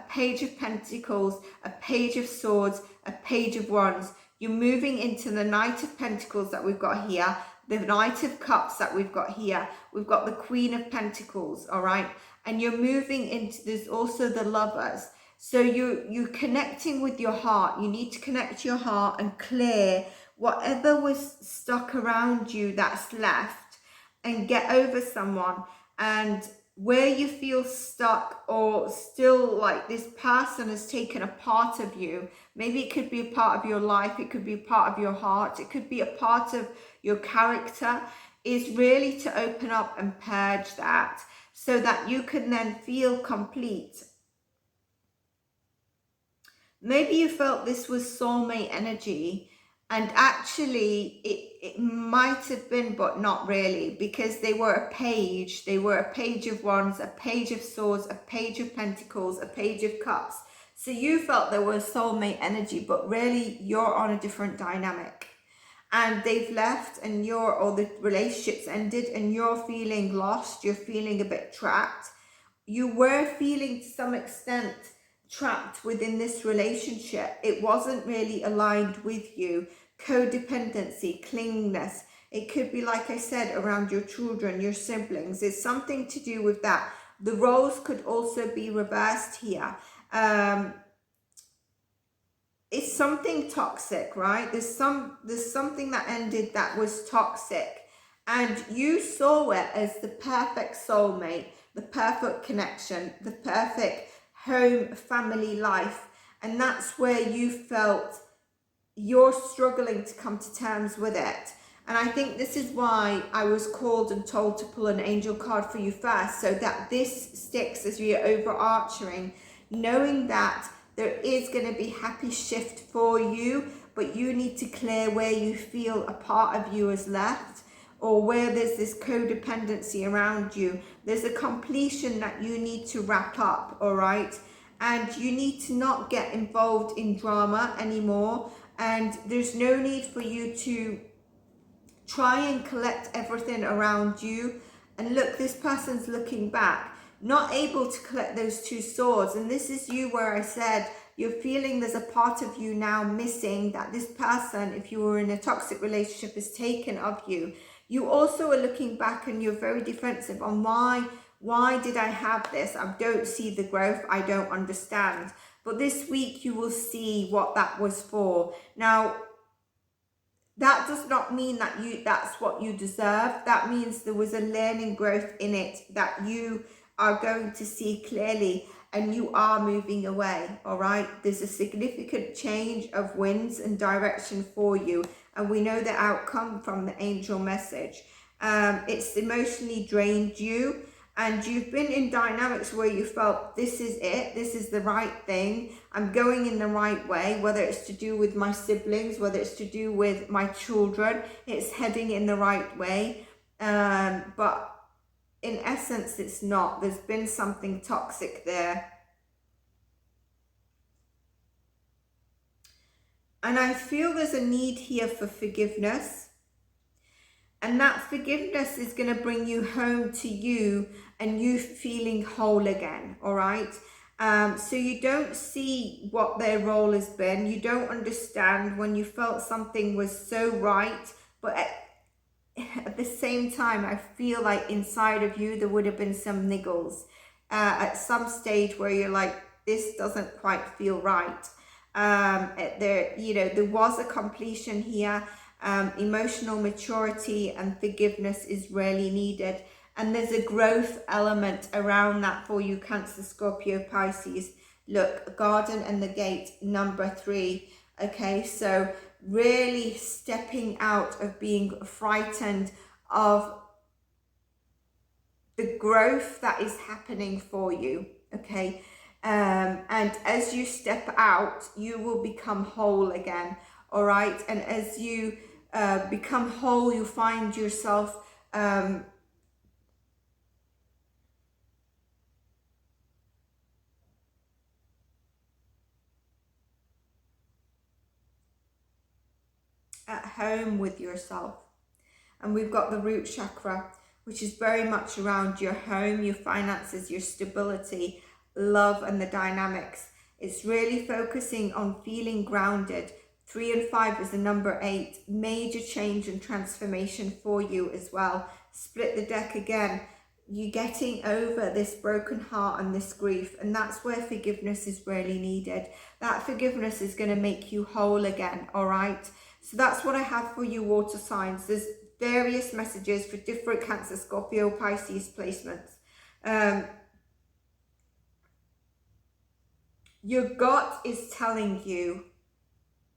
S1: Page of Pentacles, a Page of Swords, a Page of Wands. You're moving into the Knight of Pentacles that we've got here, the Knight of Cups that we've got here. We've got the Queen of Pentacles, all right? And you're moving into, there's also the Lovers. So you're connecting with your heart. You need to connect your heart and clear whatever was stuck around you that's left. and get over someone, and where you feel stuck or still like this person has taken a part of you. Maybe it could be a part of your life, it could be a part of your heart, it could be a part of your character, is really to open up and purge that so that you can then feel complete. Maybe you felt this was soulmate energy, and actually it might have been, but not really, because they were a page. They were a page of wands, a page of swords, a page of pentacles, a page of cups. So you felt there was soulmate energy, but really you're on a different dynamic. And they've left, and or the relationship's ended, and you're feeling lost, you're feeling a bit trapped. You were feeling to some extent trapped within this relationship. It wasn't really aligned with you. Codependency, clinginess. It could be, like I said, around your children, your siblings. It's something to do with that. The roles could also be reversed here. It's something toxic, right? There's something that ended that was toxic, and you saw it as the perfect soulmate, the perfect connection, the perfect home, family life. And that's where you felt you're struggling to come to terms with it. And I think this is why I was called and told to pull an angel card for you first, so that this sticks as you're overarching, knowing that there is going to be happy shift for you, but you need to clear where you feel a part of you is left, or where there's this codependency around you. There's a completion that you need to wrap up, all right? And you need to not get involved in drama anymore. And there's no need for you to try and collect everything around you. And look, this person's looking back, not able to collect those two swords. And this is you, where I said you're feeling there's a part of you now missing, that this person, if you were in a toxic relationship, is taken of you. You also are looking back and you're very defensive on why did I have this? I don't see the growth. I don't understand. But this week you will see what that was for. Now, that does not mean that that's what you deserve. That means there was a learning growth in it that you are going to see clearly, and you are moving away, all right? There's a significant change of winds and direction for you, and we know the outcome from the angel message. It's emotionally drained you, and you've been in dynamics where you felt this is it, this is the right thing, I'm going in the right way, whether it's to do with my siblings, whether it's to do with my children, it's heading in the right way. But in essence, it's not. There's been something toxic there. And I feel there's a need here for forgiveness. And that forgiveness is going to bring you home to you and you feeling whole again, all right? So you don't see what their role has been. You don't understand when you felt something was so right, but at the same time, I feel like inside of you, there would have been some niggles at some stage where you're like, this doesn't quite feel right. There was a completion here. Emotional maturity and forgiveness is really needed. And there's a growth element around that for you, Cancer, Scorpio, Pisces. Look, Garden and the Gate, number 3. Okay, so really stepping out of being frightened of the growth that is happening for you. Okay, and as you step out, you will become whole again. All right, and as you become whole, you find yourself at home with yourself. And we've got the root chakra, which is very much around your home, your finances, your stability, love, and the dynamics. It's really focusing on feeling grounded. 3 and 5 is the number 8. Major change and transformation for you as well. Split the deck again. You're getting over this broken heart and this grief, and that's where forgiveness is really needed. That forgiveness is going to make you whole again, all right? So that's what I have for you, water signs. There's various messages for different Cancer, Scorpio, Pisces placements. Your gut is telling you,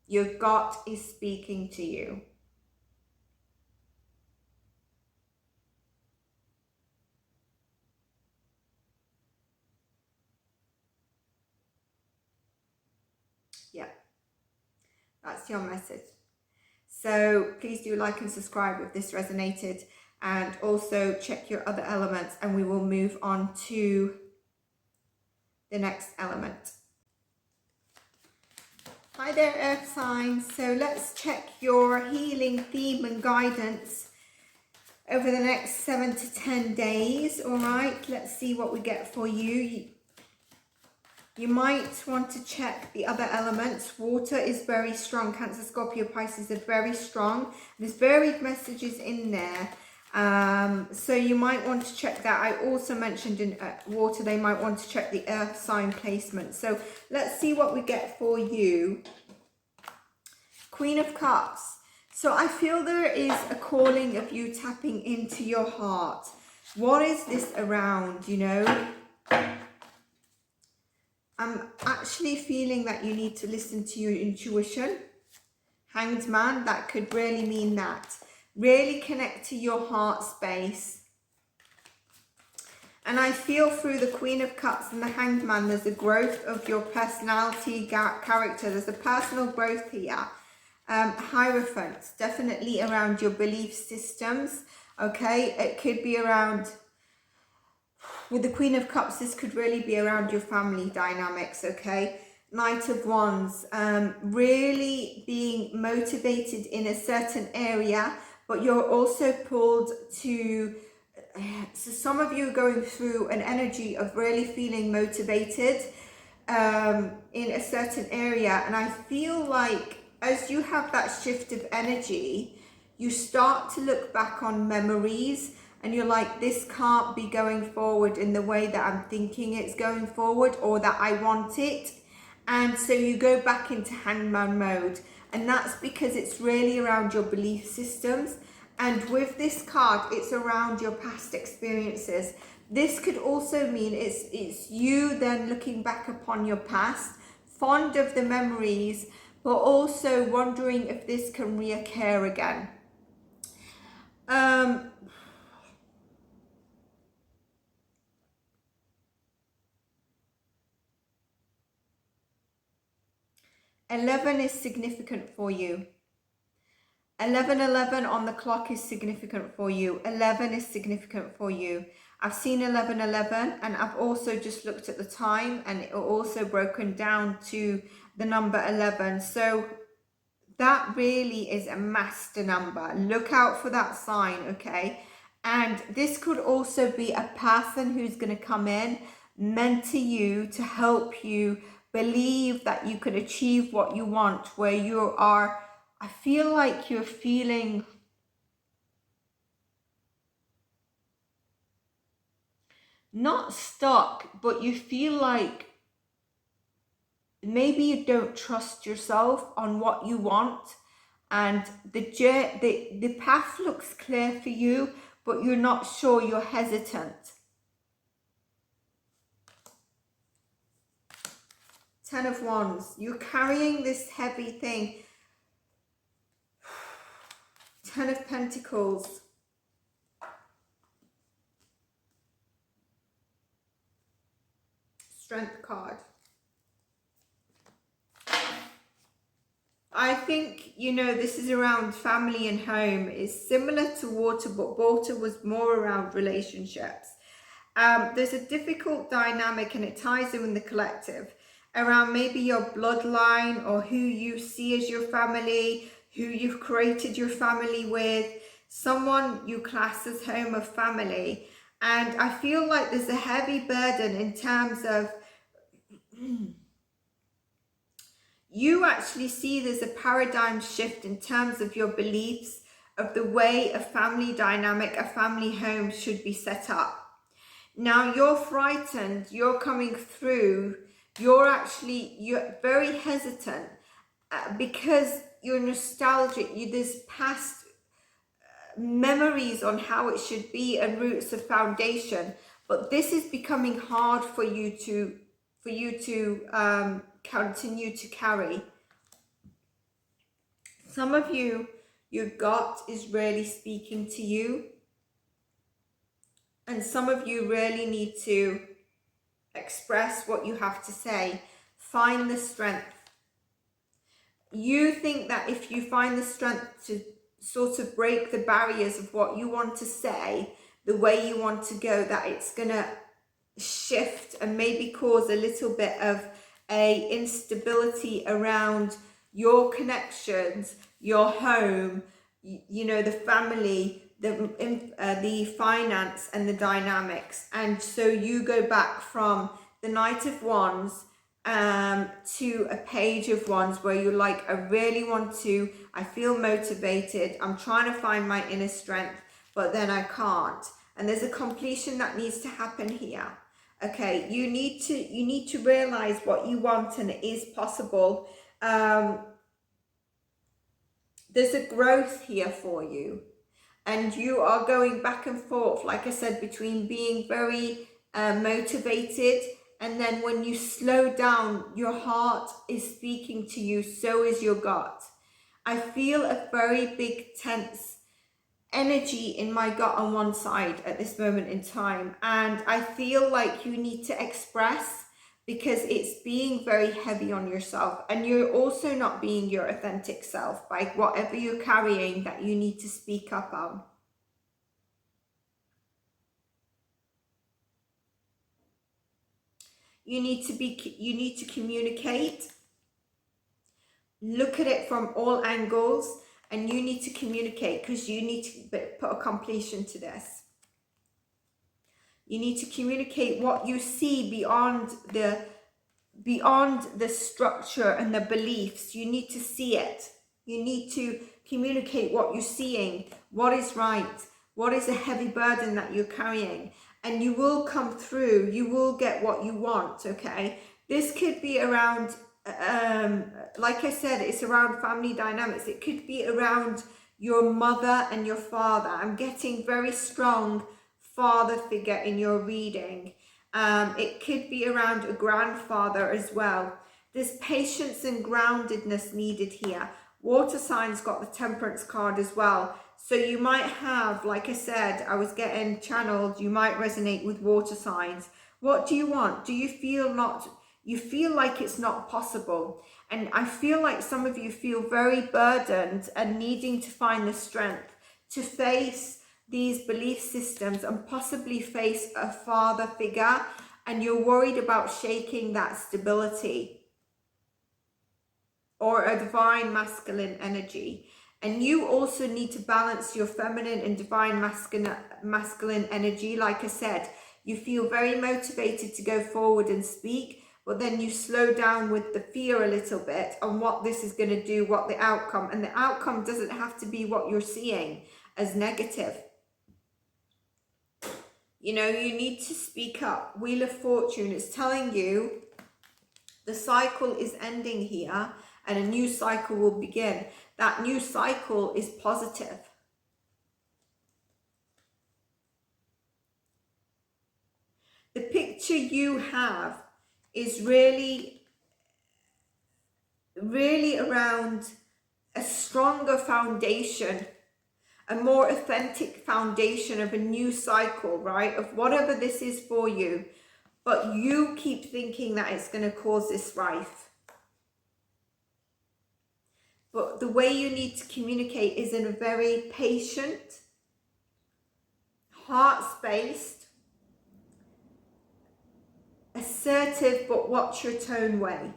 S1: your gut is speaking to you. Yeah, that's your message. So please do like and subscribe if this resonated, and also check your other elements, and we will move on to the next element. Hi there, Earth signs. So let's check your healing theme and guidance over the next 7 to 10 days. All right, let's see what we get for you. You might want to check the other elements. Water is very strong. Cancer, Scorpio, Pisces are very strong. There's varied messages in there. So you might want to check that. I also mentioned in water, they might want to check the earth sign placement. So let's see what we get for you. Queen of Cups. So I feel there is a calling of you tapping into your heart. What is this around, you know? I'm actually feeling that you need to listen to your intuition. Hanged Man, that could really mean that. Really connect to your heart space. And I feel through the Queen of Cups and the Hanged Man, there's a growth of your personality, character. There's a personal growth here. Hierophant, definitely around your belief systems. Okay, it could be around... With the Queen of Cups, this could really be around your family dynamics, okay? Knight of Wands, really being motivated in a certain area, but you're also pulled to... So some of you are going through an energy of really feeling motivated in a certain area. And I feel like as you have that shift of energy, you start to look back on memories. And you're like, this can't be going forward in the way that I'm thinking it's going forward or that I want it. And so you go back into hangman mode. And that's because it's really around your belief systems. And with this card, it's around your past experiences. This could also mean it's you then looking back upon your past, fond of the memories, but also wondering if this can reoccur again. 11 is significant for you. 11:11 on the clock is significant for you. 11 is significant for you. I've seen 11:11, and I've also just looked at the time, and it also broken down to the number 11. So that really is a master number. Look out for that sign, okay? And this could also be a person who's going to come in, mentor you to help you believe that you can achieve what you want, where you are, I feel like you're feeling not stuck, but you feel like maybe you don't trust yourself on what you want, and the path looks clear for you, but you're not sure, you're hesitant. 10 of Wands, you're carrying this heavy thing. 10 of Pentacles. Strength card. I think, you know, this is around family and home. It's similar to water, but water was more around relationships. There's a difficult dynamic, and it ties in the collective, around maybe your bloodline or who you see as your family, who you've created your family with, someone you class as home or family. And I feel like there's a heavy burden in terms of you actually see there's a paradigm shift in terms of your beliefs of the way a family dynamic, a family home should be set up. Now you're frightened, you're coming through, you're very hesitant because you're nostalgic. There's past memories on how it should be and roots of foundation, but this is becoming hard for you to continue to carry. Some of you, your gut is really speaking to you, and some of you really need to express what you have to say. Find the strength. You think that if you find the strength to sort of break the barriers of what you want to say, the way you want to go, that it's gonna shift and maybe cause a little bit of a instability around your connections, your home, you know, the family, the finance and the dynamics. And so you go back from the Knight of Wands to a Page of Wands, where you're like, I really want to, I feel motivated, I'm trying to find my inner strength, but then I can't. And there's a completion that needs to happen here. Okay, you need to realize what you want, and it is possible. There's a growth here for you, and you are going back and forth, like I said, between being very motivated, and then when you slow down, your heart is speaking to you, so is your gut. I feel a very big tense energy in my gut on one side at this moment in time, and I feel like you need to express, because it's being very heavy on yourself, and you're also not being your authentic self by whatever you're carrying that you need to speak up on. You need to communicate, look at it from all angles, and you need to communicate, because you need to put a completion to this. You need to communicate what you see beyond the structure and the beliefs. You need to see it. You need to communicate what you're seeing, what is right, what is a heavy burden that you're carrying, and you will come through. You will get what you want, okay? This could be around, like I said, it's around family dynamics. It could be around your mother and your father. I'm getting very strong father figure in your reading. It could be around a grandfather as well. There's patience and groundedness needed here. Water signs got the Temperance card as well. So you might have, like I said, I was getting channeled, you might resonate with water signs. What do you want? Do you feel you feel like it's not possible? And I feel like some of you feel very burdened and needing to find the strength to face these belief systems and possibly face a father figure, and you're worried about shaking that stability or a divine masculine energy. And you also need to balance your feminine and divine masculine energy. Like I said, you feel very motivated to go forward and speak, but then you slow down with the fear a little bit on what this is going to do, what the outcome, and the outcome doesn't have to be what you're seeing as negative. You know, you need to speak up. Wheel of Fortune is telling you the cycle is ending here and a new cycle will begin. That new cycle is positive. The picture you have is really around a stronger foundation, a more authentic foundation of a new cycle, right? Of whatever this is for you. But you keep thinking that it's going to cause this rife. But the way you need to communicate is in a very patient, heart-spaced, assertive, but watch your tone way.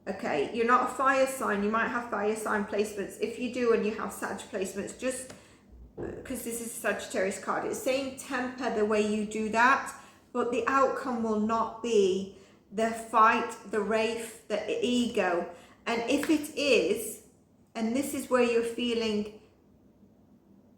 S1: Okay, you're not a fire sign. You might have fire sign placements. If you do and you have Sag placements, just because this is a Sagittarius card, it's saying temper the way you do that, but the outcome will not be the fight, the rage, the ego. And if it is, and this is where you're feeling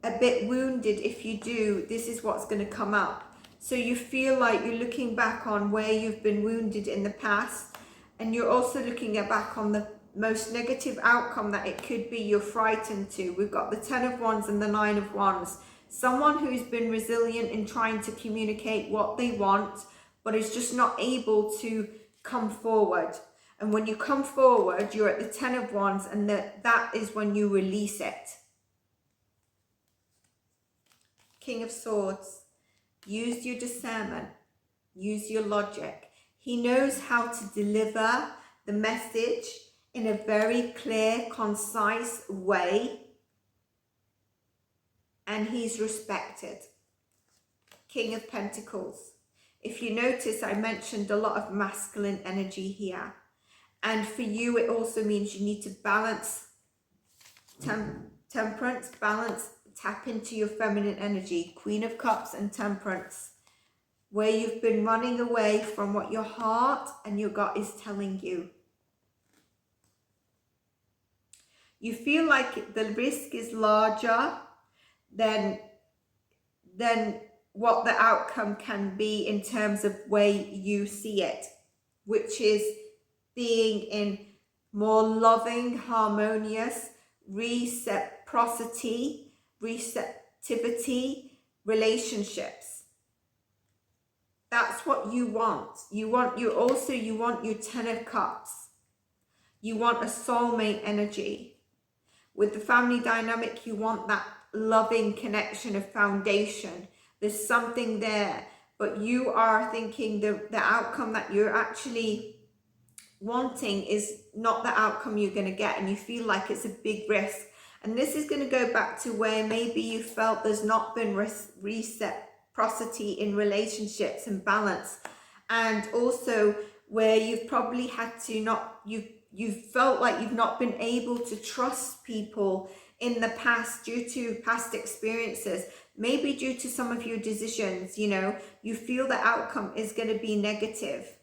S1: a bit wounded, if you do, this is what's going to come up. So you feel like you're looking back on where you've been wounded in the past, and you're also looking back on the most negative outcome that it could be you're frightened to. We've got the 10 of Wands and the 9 of Wands. Someone who's been resilient in trying to communicate what they want, but is just not able to come forward. And when you come forward, you're at the 10 of Wands, and that is when you release it. King of Swords. Use your discernment. Use your logic. He knows how to deliver the message in a very clear, concise way. And he's respected. King of Pentacles. If you notice, I mentioned a lot of masculine energy here. And for you, it also means you need to balance temperance, balance, tap into your feminine energy. Queen of Cups and Temperance. Where you've been running away from what your heart and your gut is telling you. You feel like the risk is larger than what the outcome can be in terms of way you see it, which is being in more loving, harmonious, receptivity relationships. That's what you want. You want your 10 of Cups. You want a soulmate energy. With the family dynamic, you want that loving connection of foundation. There's something there, but you are thinking the outcome that you're actually wanting is not the outcome you're going to get, and you feel like it's a big risk. And this is going to go back to where maybe you felt there's not been reciprocity in relationships and balance, and also where you've probably had to you've felt like you've not been able to trust people in the past due to past experiences, maybe due to some of your decisions. You feel the outcome is going to be negative.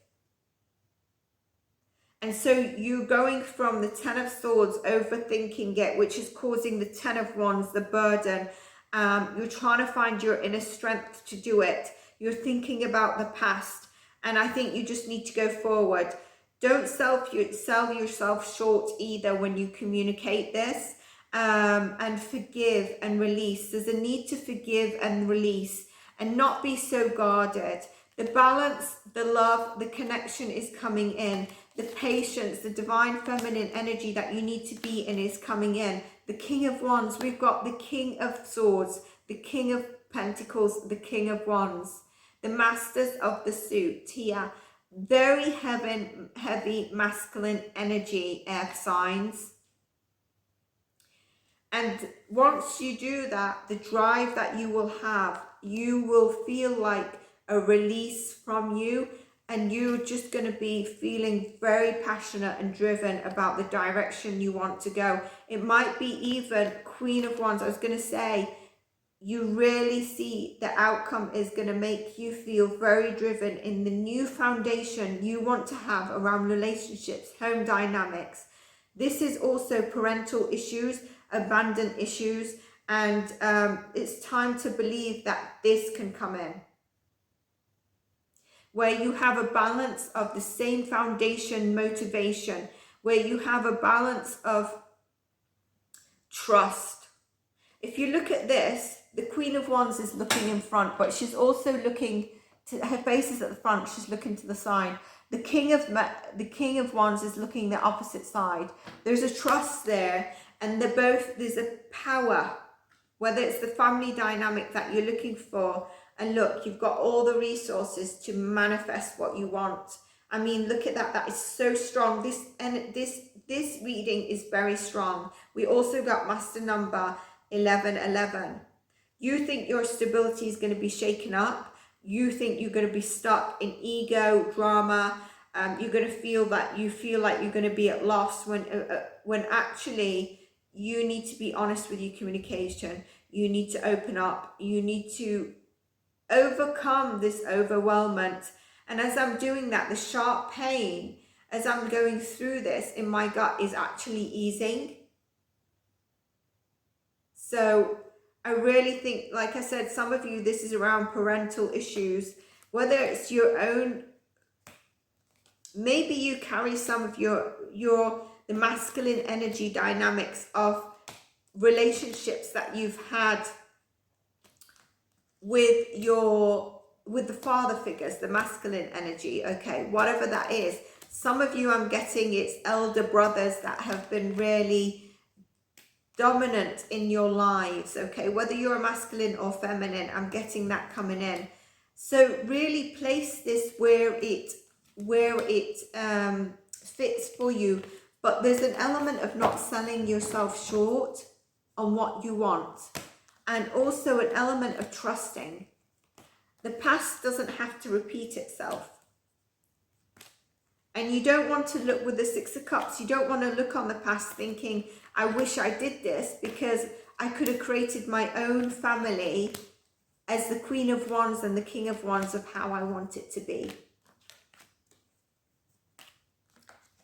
S1: And so you're going from the 10 of Swords, overthinking it, which is causing the 10 of Wands, the burden. You're trying to find your inner strength to do it. You're thinking about the past. And I think you just need to go forward. Don't sell yourself short either when you communicate this. And forgive and release. There's a need to forgive and release and not be so guarded. The balance, the love, the connection is coming in. The patience, the divine feminine energy that you need to be in is coming in. The King of Wands, we've got the King of Swords, the King of Pentacles, the King of Wands, the Masters of the Suit here. Very heavy masculine energy, earth signs. And once you do that, the drive that you will have, you will feel like a release from you, and you're just going to be feeling very passionate and driven about the direction you want to go. It might be even Queen of Wands. I was going to say, you really see the outcome is going to make you feel very driven in the new foundation you want to have around relationships, home dynamics. This is also parental issues, abandoned issues, and it's time to believe that this can come in. Where you have a balance of the same foundation motivation, where you have a balance of trust. If you look at this, the Queen of Wands is looking in front, but she's also looking to, her face is at the front, she's looking to the side. The King of Wands is looking the opposite side. There's a trust there, and there's a power, whether it's the family dynamic that you're looking for. And look, you've got all the resources to manifest what you want. I mean, look at that. That is so strong. This reading is very strong. We also got master number 1111. You think your stability is going to be shaken up. You think you're going to be stuck in ego, drama. You're going to feel like you're going to be at loss when actually you need to be honest with your communication. You need to open up. You need to overcome this overwhelmment. And as I'm doing that, the sharp pain as I'm going through this in my gut is actually easing. So I really think, like I said, some of you, this is around parental issues, whether it's your own, maybe you carry some of your the masculine energy dynamics of relationships that you've had with the father figures, the masculine energy, okay, whatever that is. Some of you, I'm getting it's elder brothers that have been really dominant in your lives, okay, whether you're masculine or feminine, I'm getting that coming in. So really place this where it fits for you, but there's an element of not selling yourself short on what you want, and also an element of trusting. The past doesn't have to repeat itself. And you don't want to look with the Six of Cups. You don't want to look on the past thinking, I wish I did this because I could have created my own family as the Queen of Wands and the King of Wands of how I want it to be.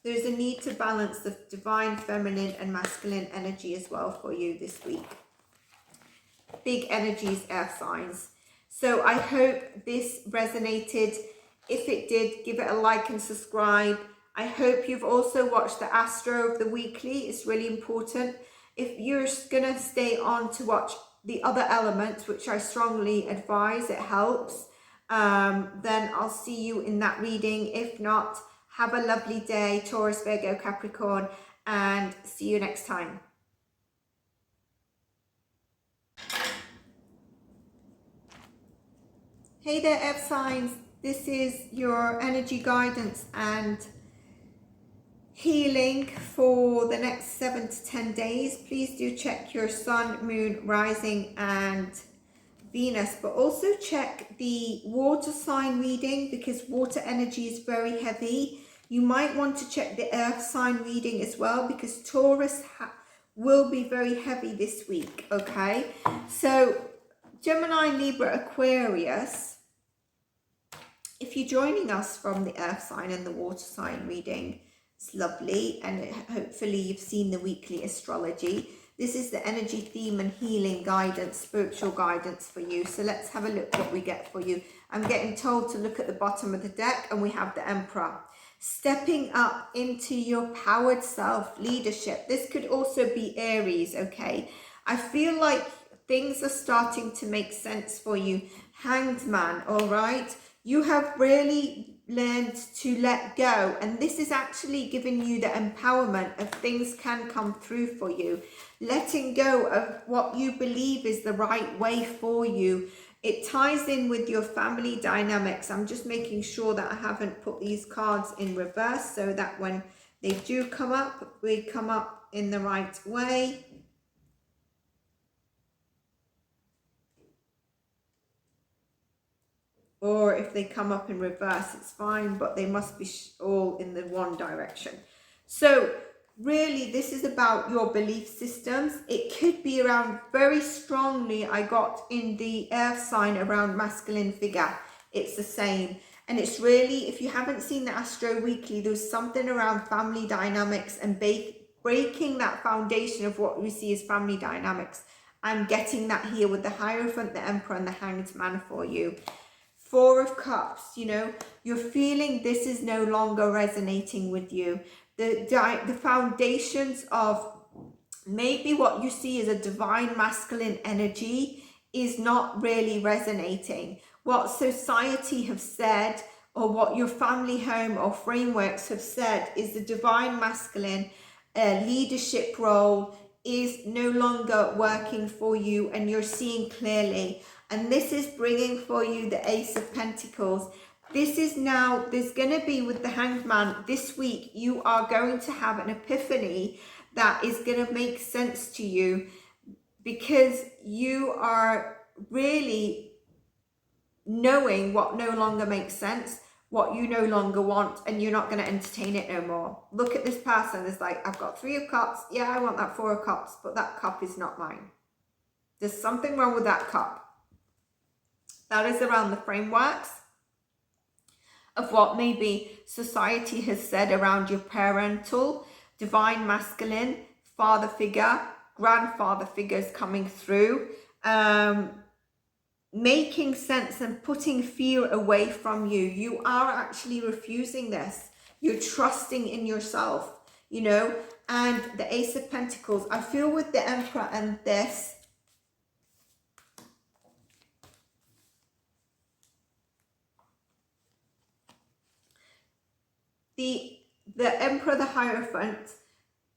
S1: There's a need to balance the divine feminine and masculine energy as well for you this week. Big energies, earth signs. So I hope this resonated. If it did, give it a like and subscribe. I hope you've also watched the Astro of the weekly. It's really important. If you're going to stay on to watch the other elements, which I strongly advise, it helps, then I'll see you in that reading. If not, have a lovely day, Taurus, Virgo, Capricorn, and see you next time. Hey there, Earth signs. This is your energy guidance and healing for the next 7 to 10 days. Please do check your sun, moon, rising, and Venus, but also check the water sign reading because water energy is very heavy. You might want to check the earth sign reading as well because Taurus will be very heavy this week, okay? So Gemini, Libra, Aquarius, if you're joining us from the earth sign and the water sign reading, it's lovely, and hopefully you've seen the weekly astrology. This is the energy theme and healing guidance, spiritual guidance for you. So let's have a look what we get for you. I'm getting told to look at the bottom of the deck, and we have the Emperor. Stepping up into your powered self, leadership. This could also be Aries, okay? I feel like things are starting to make sense for you. Hanged Man, all right? You have really learned to let go, and this is actually giving you the empowerment of things can come through for you. Letting go of what you believe is the right way for you. It ties in with your family dynamics. I'm just making sure that I haven't put these cards in reverse so that when they do come up, we come up in the right way. Or if they come up in reverse, it's fine, but they must be all in the one direction. So really, this is about your belief systems. It could be around very strongly, I got in the earth sign around masculine figure. It's the same. And it's really, if you haven't seen the Astro Weekly, there's something around family dynamics and breaking that foundation of what we see as family dynamics. I'm getting that here with the Hierophant, the Emperor, and the Hanged Man for you. Four of Cups, you know, you're feeling this is no longer resonating with you. The foundations of maybe what you see as a divine masculine energy is not really resonating. What society have said or what your family home or frameworks have said is the divine masculine leadership role is no longer working for you, and you're seeing clearly. And this is bringing for you the Ace of Pentacles. This is now, there's going to be with the Hanged Man this week, you are going to have an epiphany that is going to make sense to you because you are really knowing what no longer makes sense, what you no longer want, and you're not going to entertain it no more. Look at this person, it's like, I've got 3 of Cups. Yeah, I want that 4 of Cups, but that cup is not mine. There's something wrong with that cup. That is around the frameworks of what maybe society has said around your parental, divine masculine, father figure, grandfather figures coming through, making sense and putting fear away from you. You are actually refusing this. You're trusting in yourself, you know, and the Ace of Pentacles. I feel with the Emperor and this, the Emperor, the Hierophant,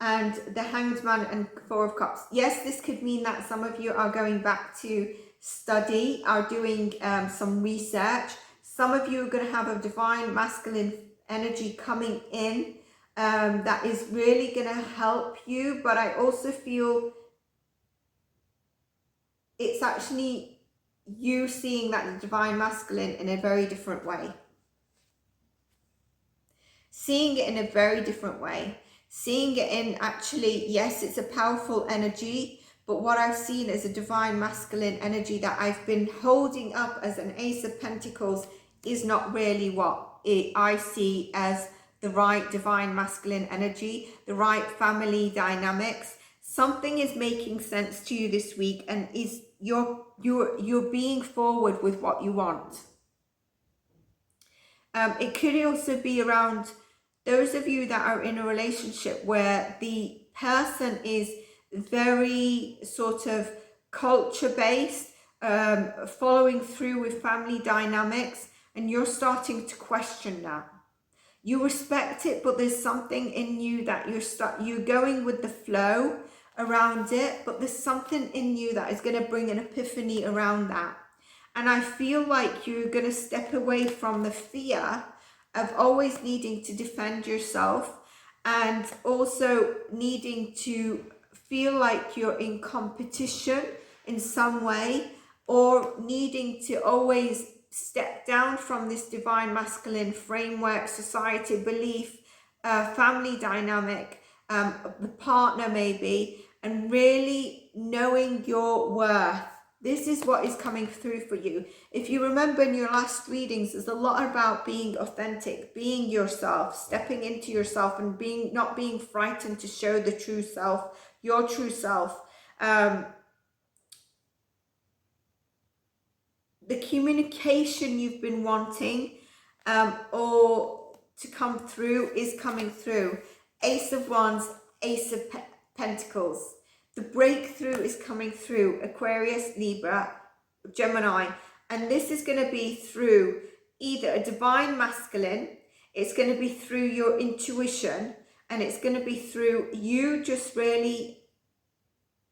S1: and the Hanged Man and Four of Cups. Yes, this could mean that some of you are going back to study, are doing some research. Some of you are going to have a divine masculine energy coming in that is really going to help you. But I also feel it's actually you seeing that divine masculine in a very different way. Seeing it in a very different way. Seeing it in actually, yes, it's a powerful energy, but what I've seen is a divine masculine energy that I've been holding up as an Ace of Pentacles is not really what I see as the right divine masculine energy, the right family dynamics. Something is making sense to you this week, and is you're being forward with what you want. It could also be around those of you that are in a relationship where the person is very sort of culture-based, following through with family dynamics, and you're starting to question that. You respect it, but there's something in you that you're going with the flow around it, but there's something in you that is going to bring an epiphany around that. And I feel like you're going to step away from the fear of always needing to defend yourself, and also needing to feel like you're in competition in some way, or needing to always step down from this divine masculine framework, society, belief, family dynamic, the partner maybe, and really knowing your worth. This is what is coming through for you. If you remember in your last readings, there's a lot about being authentic, being yourself, stepping into yourself, and not being frightened to show the true self, your true self. The communication you've been wanting or to come through is coming through. Ace of Wands, Ace of Pentacles. The breakthrough is coming through Aquarius, Libra, Gemini, and this is going to be through either a divine masculine, it's going to be through your intuition, and it's going to be through you just really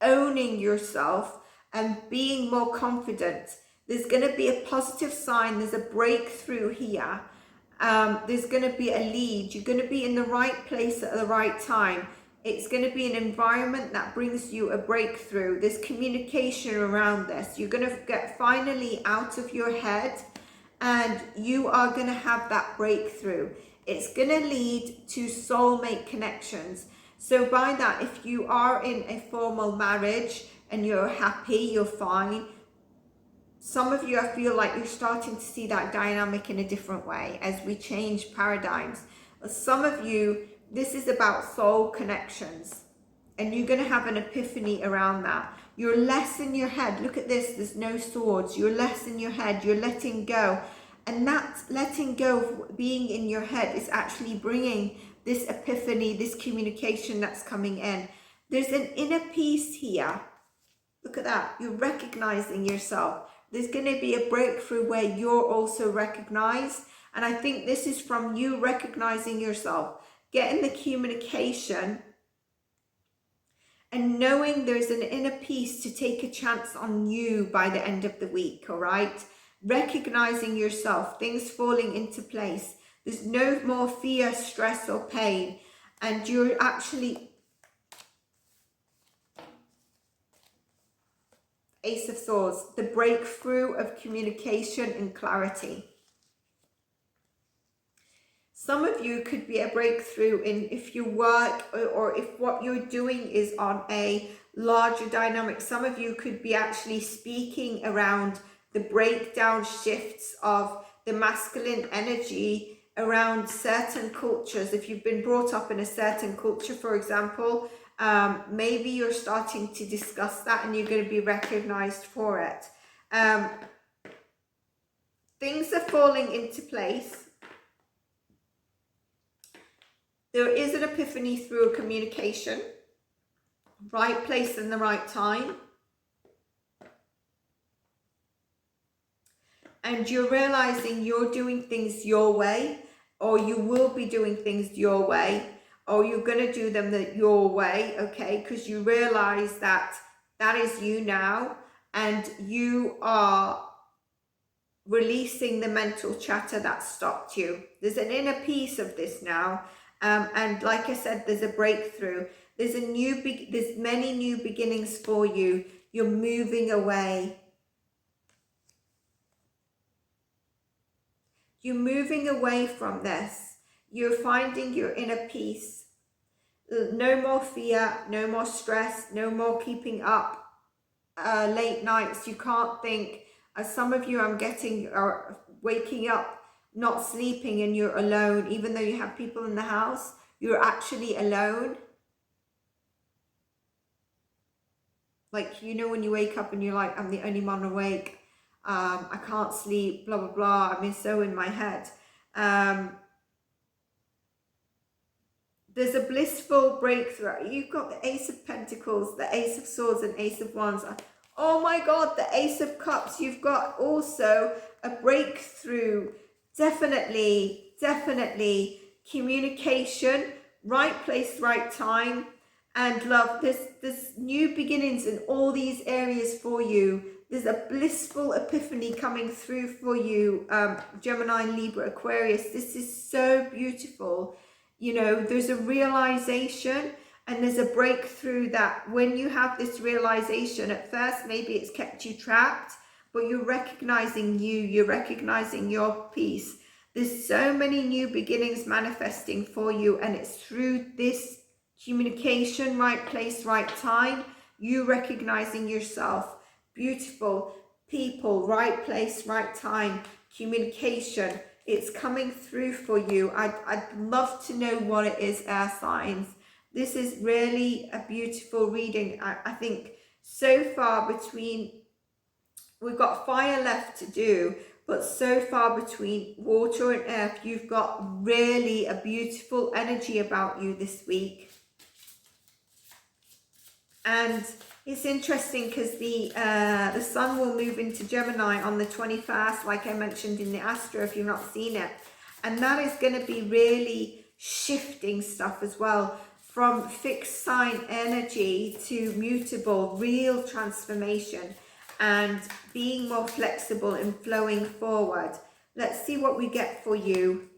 S1: owning yourself and being more confident. There's going to be a positive sign, there's a breakthrough here. There's going to be a lead, you're going to be in the right place at the right time. It's going to be an environment that brings you a breakthrough. There's communication around this. You're going to get finally out of your head, and you are going to have that breakthrough. It's going to lead to soulmate connections. So by that, if you are in a formal marriage and you're happy, you're fine. Some of you, I feel like you're starting to see that dynamic in a different way as we change paradigms. Some of you, this is about soul connections, and you're going to have an epiphany around that. You're less in your head. Look at this, there's no swords. You're less in your head, you're letting go. And that letting go of being in your head is actually bringing this epiphany, this communication that's coming in. There's an inner peace here. Look at that, you're recognizing yourself. There's going to be a breakthrough where you're also recognized. And I think this is from you recognizing yourself, getting the communication, and knowing there's an inner peace to take a chance on you by the end of the week, all right? Recognizing yourself, things falling into place. There's no more fear, stress, or pain. And you're actually... Ace of Swords, the breakthrough of communication and clarity. Some of you could be a breakthrough in if you work, or if what you're doing is on a larger dynamic. Some of you could be actually speaking around the breakdown shifts of the masculine energy around certain cultures. If you've been brought up in a certain culture, for example, maybe you're starting to discuss that and you're going to be recognized for it. Things are falling into place. There is an epiphany through a communication, right place and the right time. And you're realizing you're doing things your way, or you will be doing things your way, or you're going to do them your way, okay? Because you realize that that is you now, and you are releasing the mental chatter that stopped you. There's an inner peace of this now, and like I said, there's a breakthrough. There's many new beginnings for you. You're moving away. You're moving away from this. You're finding your inner peace. No more fear, no more stress, no more keeping up late nights. You can't think. Some of you I'm getting are waking up, not sleeping, and you're alone. Even though you have people in the house, you're actually alone. Like, you know, when you wake up and you're like, I'm the only one awake. I can't sleep, blah, blah, blah. I'm so in my head. There's a blissful breakthrough. You've got the Ace of Pentacles, the Ace of Swords, and Ace of Wands. Oh my God, the Ace of Cups. You've got also a breakthrough. Definitely, definitely communication, right place, right time, and love. There's new beginnings in all these areas for you. There's a blissful epiphany coming through for you, Gemini, Libra, Aquarius. This is so beautiful. You know, there's a realization and there's a breakthrough that when you have this realization, at first maybe it's kept you trapped, but you're recognizing you're recognizing your peace. There's so many new beginnings manifesting for you, and it's through this communication, right place, right time, you recognizing yourself. Beautiful people, right place, right time, communication. It's coming through for you. I'd love to know what it is, air signs. This is really a beautiful reading. I think so far we've got fire left to do, but so far between water and earth, you've got really a beautiful energy about you this week. And it's interesting because the sun will move into Gemini on the 21st, like I mentioned in the Astro, if you've not seen it. And that is going to be really shifting stuff as well, from fixed sign energy to mutable, real transformation, and being more flexible and flowing forward. Let's see what we get for you.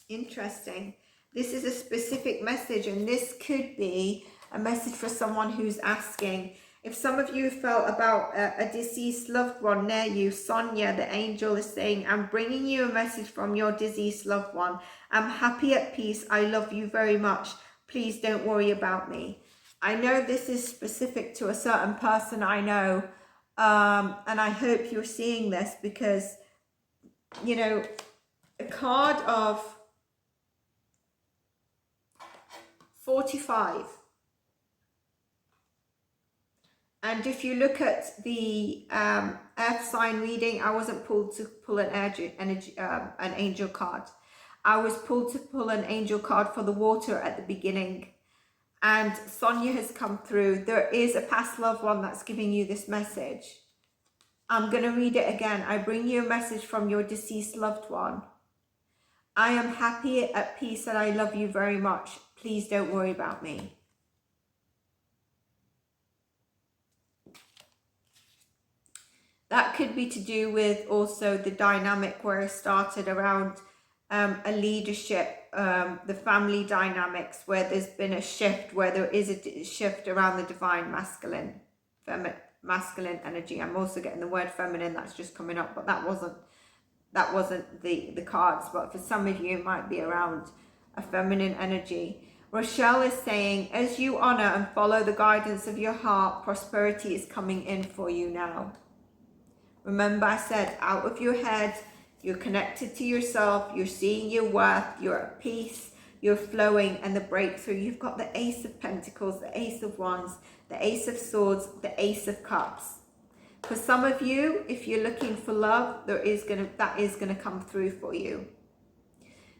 S1: Interesting. This is a specific message, and this could be a message for someone who's asking. If some of you felt about a deceased loved one near you, Sonia, the angel, is saying, I'm bringing you a message from your deceased loved one. I'm happy at peace. I love you very much. Please don't worry about me. I know this is specific to a certain person I know, and I hope you're seeing this because, you know, a card of 45. And if you look at the earth sign reading, I wasn't pulled to pull an angel card. I was pulled to pull an angel card for the water at the beginning. And Sonia has come through. There is a past loved one that's giving you this message. I'm going to read it again. I bring you a message from your deceased loved one. I am happy, at peace, and I love you very much. Please don't worry about me. That could be to do with also the dynamic where it started around a leadership, the family dynamics, where there's been a shift, where there is a shift around the divine masculine, masculine energy. I'm also getting the word feminine that's just coming up, but that wasn't the cards. But for some of you, it might be around a feminine energy. Rochelle is saying, as you honor and follow the guidance of your heart, prosperity is coming in for you now. Remember, I said, out of your head, you're connected to yourself, you're seeing your worth, you're at peace, you're flowing, and the breakthrough. You've got the Ace of Pentacles, the Ace of Wands, the Ace of Swords, the Ace of Cups. For some of you, if you're looking for love, that is gonna come through for you.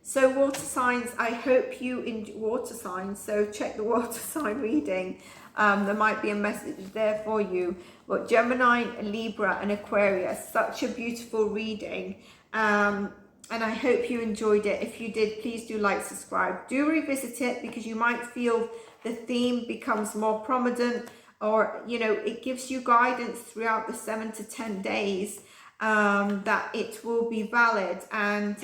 S1: So water signs, I hope you water signs, so check the water sign reading. There might be a message there for you. But Gemini, Libra and Aquarius, such a beautiful reading. And I hope you enjoyed it. If you did, please do like, subscribe. Do revisit it because you might feel the theme becomes more prominent, or, you know, it gives you guidance throughout the 7 to 10 days that it will be valid. And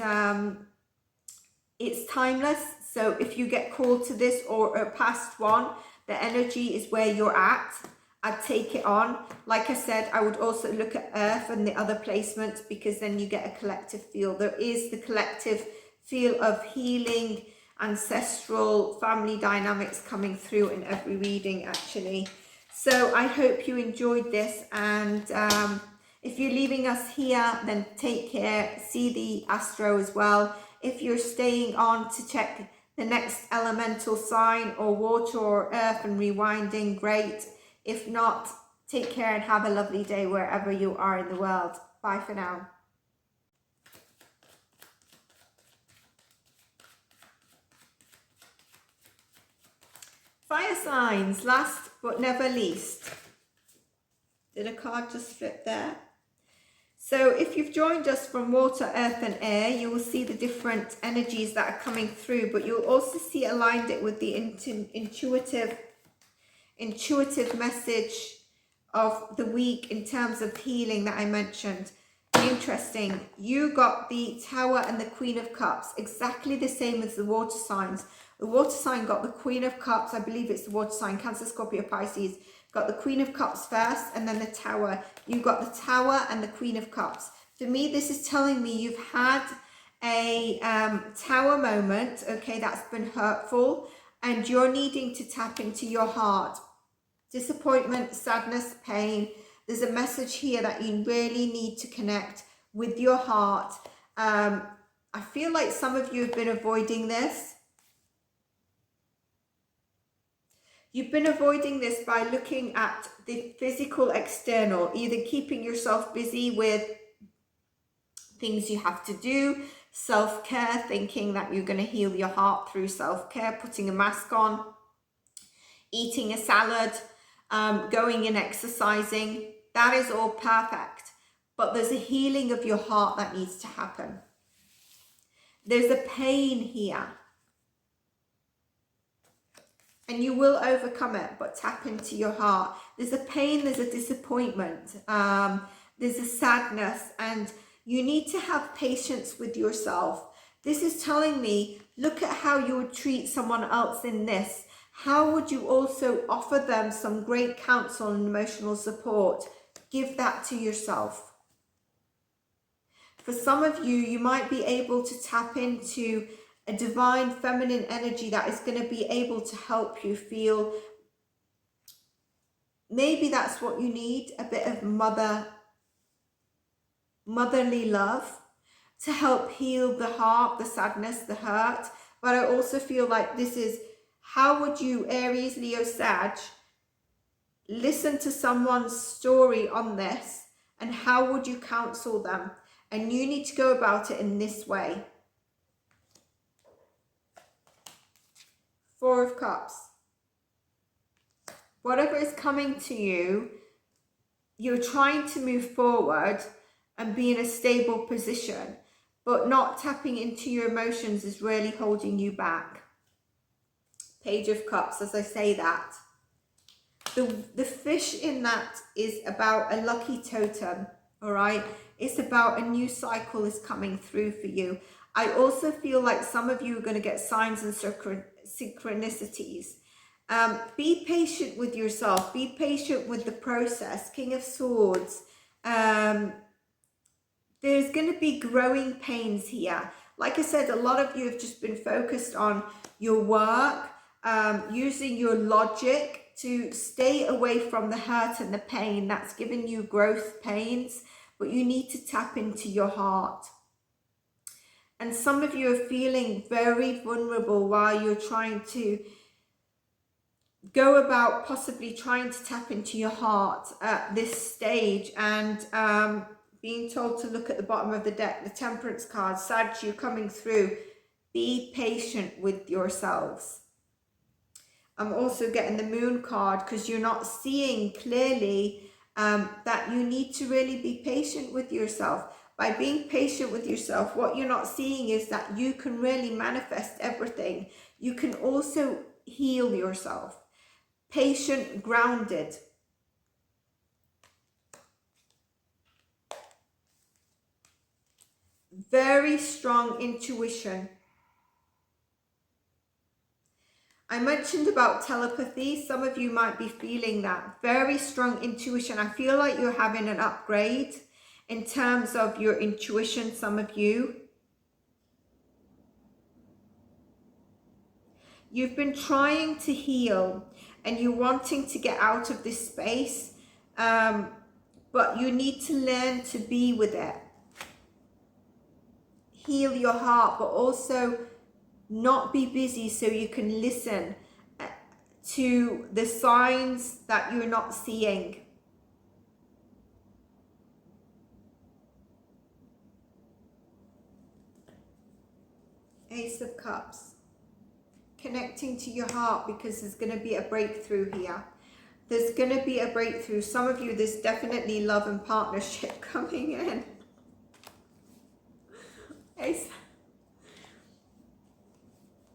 S1: it's timeless. So if you get called to this or a past one, the energy is where you're at. I'd take it on. Like I said, I would also look at Earth and the other placements, because then you get a collective feel. There is the collective feel of healing, ancestral, family dynamics coming through in every reading, actually. So I hope you enjoyed this. And if you're leaving us here, then take care. See the Astro as well. If you're staying on to check the next elemental sign or water or earth and rewinding, great. If not, take care and have a lovely day wherever you are in the world. Bye for now. Fire signs, last but never least. Did a card just flip there? So if you've joined us from water, earth and air, you will see the different energies that are coming through, but you'll also see aligned it with the intuitive message of the week in terms of healing that I mentioned. Interesting. You got the Tower and the Queen of Cups, exactly the same as the water signs. The water sign got the Queen of Cups. I believe it's the water sign, Cancer, Scorpio, Pisces. Got the Queen of Cups first and then the Tower. You got the Tower and the Queen of Cups. For me, this is telling me you've had a Tower moment, okay, that's been hurtful, and you're needing to tap into your heart. Disappointment, sadness, pain. There's a message here that you really need to connect with your heart. I feel like some of you have been avoiding this. You've been avoiding this by looking at the physical external, either keeping yourself busy with things you have to do, self-care, thinking that you're going to heal your heart through self-care, putting a mask on, eating a salad, going and exercising. That is all perfect. But there's a healing of your heart that needs to happen. There's a pain here. And you will overcome it, but tap into your heart. There's a pain, there's a disappointment, there's a sadness, and you need to have patience with yourself. This is telling me, look at how you would treat someone else in this. How would you also offer them some great counsel and emotional support? Give that to yourself. For some of you, you might be able to tap into a divine feminine energy that is going to be able to help you feel, maybe that's what you need, a bit of motherly love to help heal the heart, the sadness, the hurt. But I also feel like this is, how would you, Aries, Leo, Sag, listen to someone's story on this, and how would you counsel them? And you need to go about it in this way. Four of Cups. Whatever is coming to you, you're trying to move forward and be in a stable position, but not tapping into your emotions is really holding you back. Page of Cups, as I say that. The fish in that is about a lucky totem, all right? It's about a new cycle is coming through for you. I also feel like some of you are going to get signs and synchronicities. Be patient with yourself. Be patient with the process. King of Swords. There's going to be growing pains here. Like I said, a lot of you have just been focused on your work, using your logic to stay away from the hurt and the pain that's given you growth pains, but you need to tap into your heart. And some of you are feeling very vulnerable while you're trying to go about possibly trying to tap into your heart at this stage, and being told to look at the bottom of the deck, the Temperance card. Sag, you coming through. Be patient with yourselves. I'm also getting the moon card because you're not seeing clearly that you need to really be patient with yourself. By being patient with yourself, what you're not seeing is that you can really manifest everything. You can also heal yourself. Patient, grounded. Very strong intuition. I mentioned about telepathy. Some of you might be feeling that. Very strong intuition. I feel like you're having an upgrade in terms of your intuition, some of you. You've been trying to heal and you're wanting to get out of this space, but you need to learn to be with it. Heal your heart, but also not be busy so you can listen to the signs that you're not seeing. Ace of Cups. Connecting to your heart, because there's going to be a breakthrough here. There's going to be a breakthrough. Some of you, there's definitely love and partnership coming in.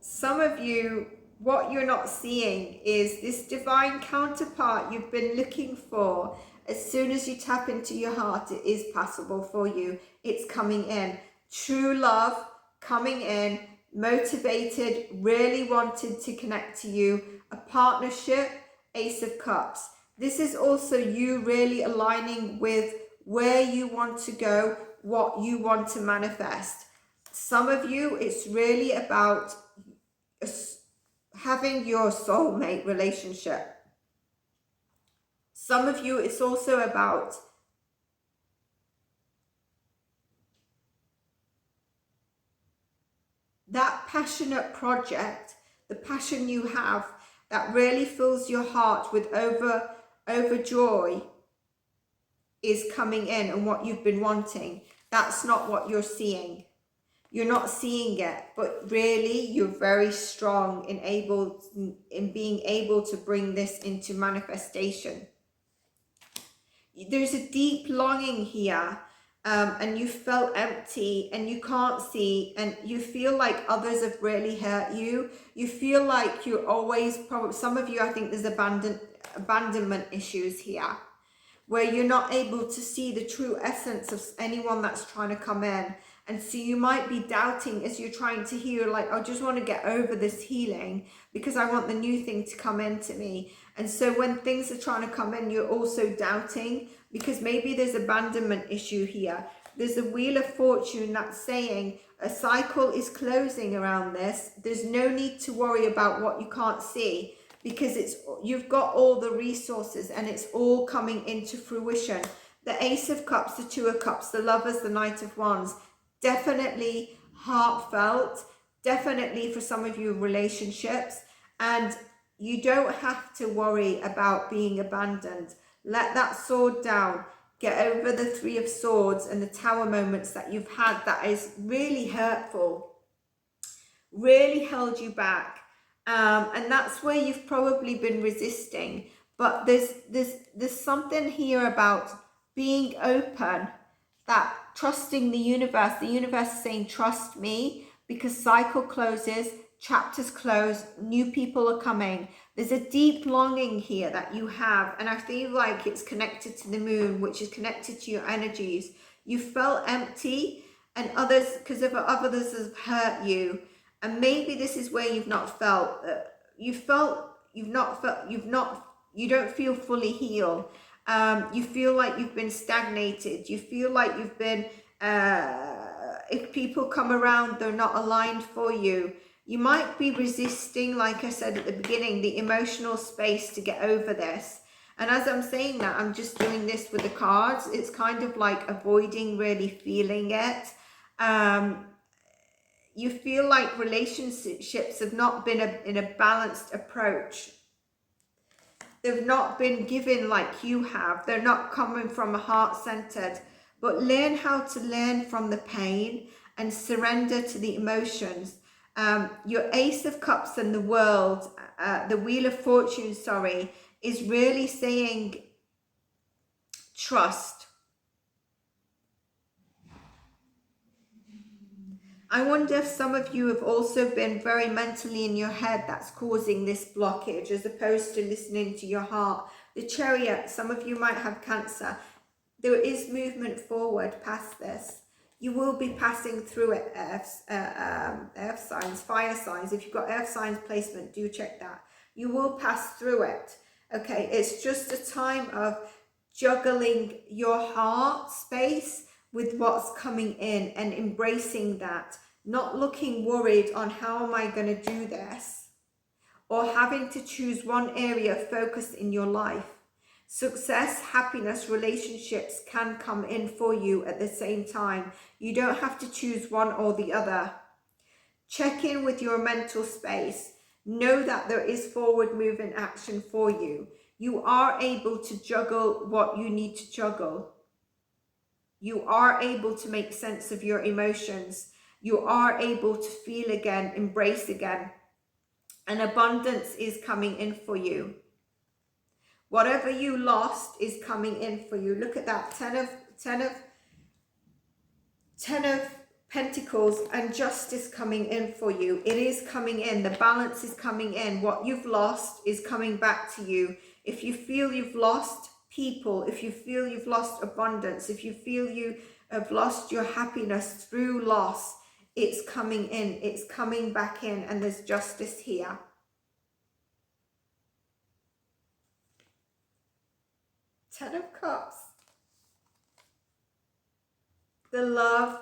S1: Some of you, what you're not seeing is this divine counterpart you've been looking for. As soon as you tap into your heart, it is possible for you. It's coming in. True love coming in, motivated, really wanted to connect to you. A partnership, Ace of Cups. This is also you really aligning with where you want to go, what you want to manifest. Some of you, it's really about having your soulmate relationship. Some of you, it's also about that passionate project, the passion you have that really fills your heart with overjoy is coming in, and what you've been wanting. That's not what you're seeing. You're not seeing it, but really you're very strong in being able to bring this into manifestation. There's a deep longing here, and you felt empty and you can't see, and you feel like others have really hurt you. You feel like you're always, probably some of you, I think there's abandonment issues here, where you're not able to see the true essence of anyone that's trying to come in. And so you might be doubting as you're trying to heal, like, I just want to get over this healing because I want the new thing to come into me. And so when things are trying to come in, you're also doubting because maybe there's abandonment issue here. There's a Wheel of Fortune that's saying a cycle is closing around this. There's no need to worry about what you can't see because you've got all the resources and it's all coming into fruition. The Ace of Cups, the Two of Cups, the Lovers, the Knight of Wands. Definitely heartfelt, definitely for some of you relationships, and you don't have to worry about being abandoned. Let that sword down, get over the Three of Swords and the Tower moments that you've had that is really hurtful, really held you back, and that's where you've probably been resisting. But there's something here about being open, that trusting the universe. The universe is saying, trust me, because cycle closes, chapters close, new people are coming. There's a deep longing here that you have, and I feel like it's connected to the moon, which is connected to your energies. You felt empty, and others, because of others have hurt you, and maybe this is where you've not felt, you don't feel fully healed. You feel like you've been stagnated. You feel like you've been, if people come around, they're not aligned for you. You might be resisting, like I said at the beginning, the emotional space to get over this. And as I'm saying that, I'm just doing this with the cards. It's kind of like avoiding really feeling it. You feel like relationships have not been in a balanced approach. They've not been given like you have. They're not coming from a heart-centered. But learn how to learn from the pain and surrender to the emotions. Your Ace of Cups and the World, the Wheel of Fortune, sorry, is really saying trust. I wonder if some of you have also been very mentally in your head that's causing this blockage as opposed to listening to your heart. The Chariot, some of you might have Cancer. There is movement forward past this. You will be passing through it, earth signs, fire signs. If you've got earth signs placement, do check that. You will pass through it. Okay, it's just a time of juggling your heart space with what's coming in and embracing that. Not looking worried on how am I going to do this, or having to choose one area of focus in your life. Success, happiness, relationships can come in for you at the same time. You don't have to choose one or the other. Check in with your mental space. Know that there is forward movement action for you. You are able to juggle what you need to juggle. You are able to make sense of your emotions. You are able to feel again, embrace again. And abundance is coming in for you. Whatever you lost is coming in for you. Look at that, 10 of Pentacles and justice coming in for you. It is coming in. The balance is coming in. What you've lost is coming back to you. If you feel you've lost people, if you feel you've lost abundance, if you feel you have lost your happiness through loss, it's coming in. It's coming back in, and there's justice here. Ten of Cups. The love,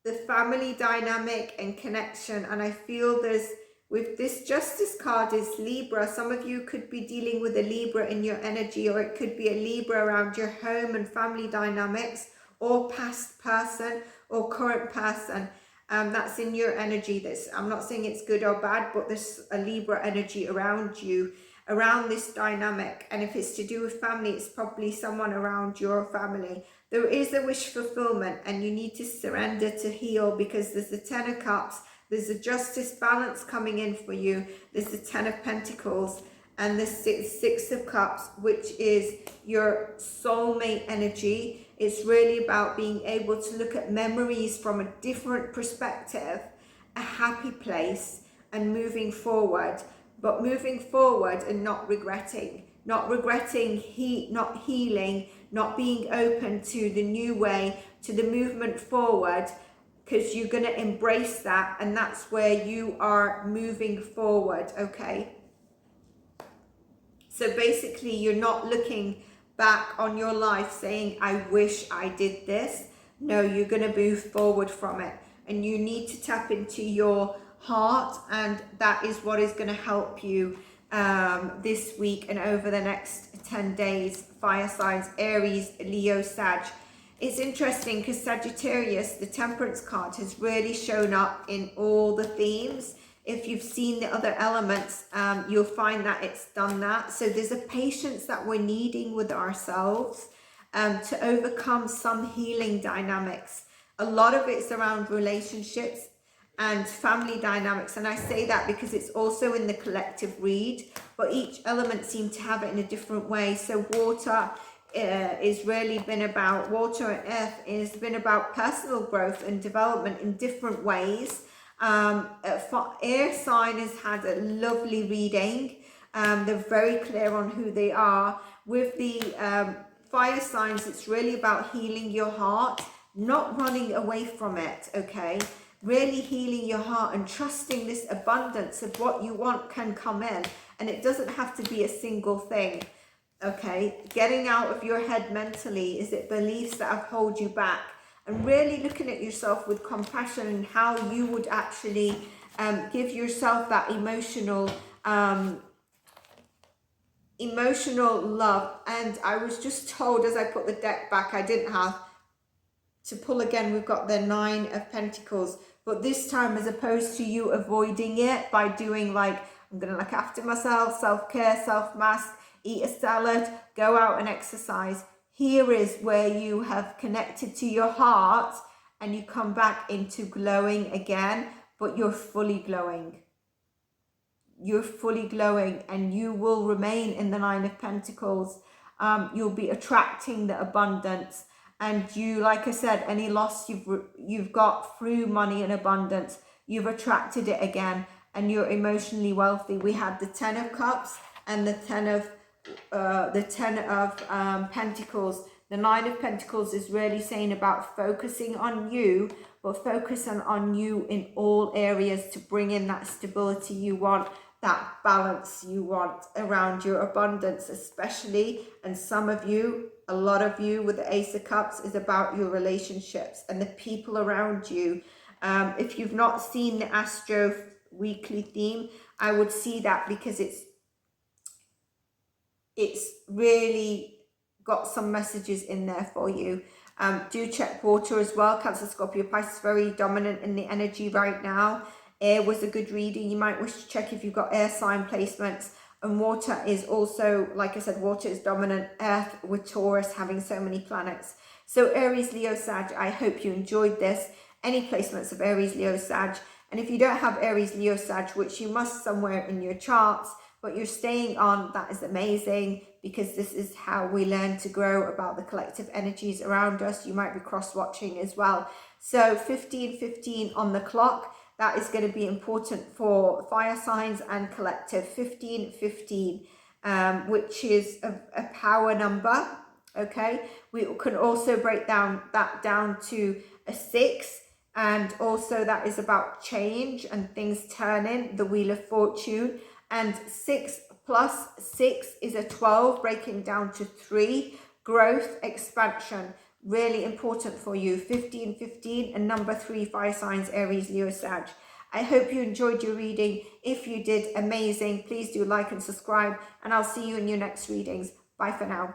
S1: the family dynamic and connection. And I feel there's, with this Justice card is Libra. Some of you could be dealing with a Libra in your energy, or it could be a Libra around your home and family dynamics, or past person or current person. That's in your energy. I'm not saying it's good or bad, but there's a Libra energy around you, around this dynamic. And if it's to do with family, it's probably someone around your family. There is a wish fulfillment, and you need to surrender to heal, because there's the 10 of Cups, there's a justice balance coming in for you, there's the 10 of Pentacles, and the 6 of Cups, which is your soulmate energy. It's really about being able to look at memories from a different perspective, a happy place, and moving forward. But moving forward and not regretting, not healing, not being open to the new way, to the movement forward, because you're going to embrace that, and that's where you are moving forward, okay? So basically, you're not looking back on your life saying, I wish I did this. No, you're going to move forward from it, and you need to tap into your heart, and that is what is going to help you this week and over the next 10 days. Fire signs, Aries, Leo, Sag. It's interesting because Sagittarius, the Temperance card, has really shown up in all the themes. If you've seen the other elements, you'll find that it's done that. So there's a patience that we're needing with ourselves to overcome some healing dynamics. A lot of it's around relationships and family dynamics, and I say that because it's also in the collective read, but each element seems to have it in a different way. So water is really been about, water and earth has been about personal growth and development in different ways. Air sign has had a lovely reading. They're very clear on who they are. With the fire signs, it's really about healing your heart, not running away from it, okay? Really healing your heart and trusting this abundance of what you want can come in, and it doesn't have to be a single thing, okay? Getting out of your head mentally, is it beliefs that have hold you back, and really looking at yourself with compassion and how you would actually give yourself that emotional love. And I was just told as I put the deck back, I didn't have to pull again. We've got the 9 of Pentacles, but this time, as opposed to you avoiding it by doing like, I'm gonna look after myself, self-care, self-mask, eat a salad, go out and exercise, here is where you have connected to your heart and you come back into glowing again, but you're fully glowing. You're fully glowing, and you will remain in the Nine of Pentacles. You'll be attracting the abundance, and you, like I said, any loss you've got through money and abundance, you've attracted it again, and you're emotionally wealthy. We had the Ten of Cups and the Ten of Pentacles. The Nine of Pentacles is really saying about focusing on you, but focusing on you in all areas to bring in that stability you want, that balance you want around your abundance, especially. And some of you, a lot of you with the Ace of Cups, is about your relationships and the people around you. If you've not seen the Astro weekly theme, I would see that, because it's really got some messages in there for you. Do check water as well. Cancer, Scorpio, Pisces, very dominant in the energy right now. Air was a good reading. You might wish to check if you've got air sign placements. And water is also, like I said, water is dominant. Earth with Taurus having so many planets. So Aries, Leo, Sag, I hope you enjoyed this. Any placements of Aries, Leo, Sag. And if you don't have Aries, Leo, Sag, which you must somewhere in your charts, but you're staying on, that is amazing, because this is how we learn to grow about the collective energies around us. You might be cross-watching as well. So 15:15 on the clock. That is going to be important for fire signs and collective. 15:15, which is a power number. Okay, we can also break that down to a 6, and also that is about change and things turning, the Wheel of Fortune. And 6 plus 6 is a 12, breaking down to 3, growth, expansion. Really important for you. 15:15 and number 3, fire signs, Aries, Leo, Sag. I hope you enjoyed your reading. If you did, amazing. Please do like and subscribe, and I'll see you in your next readings. Bye for now.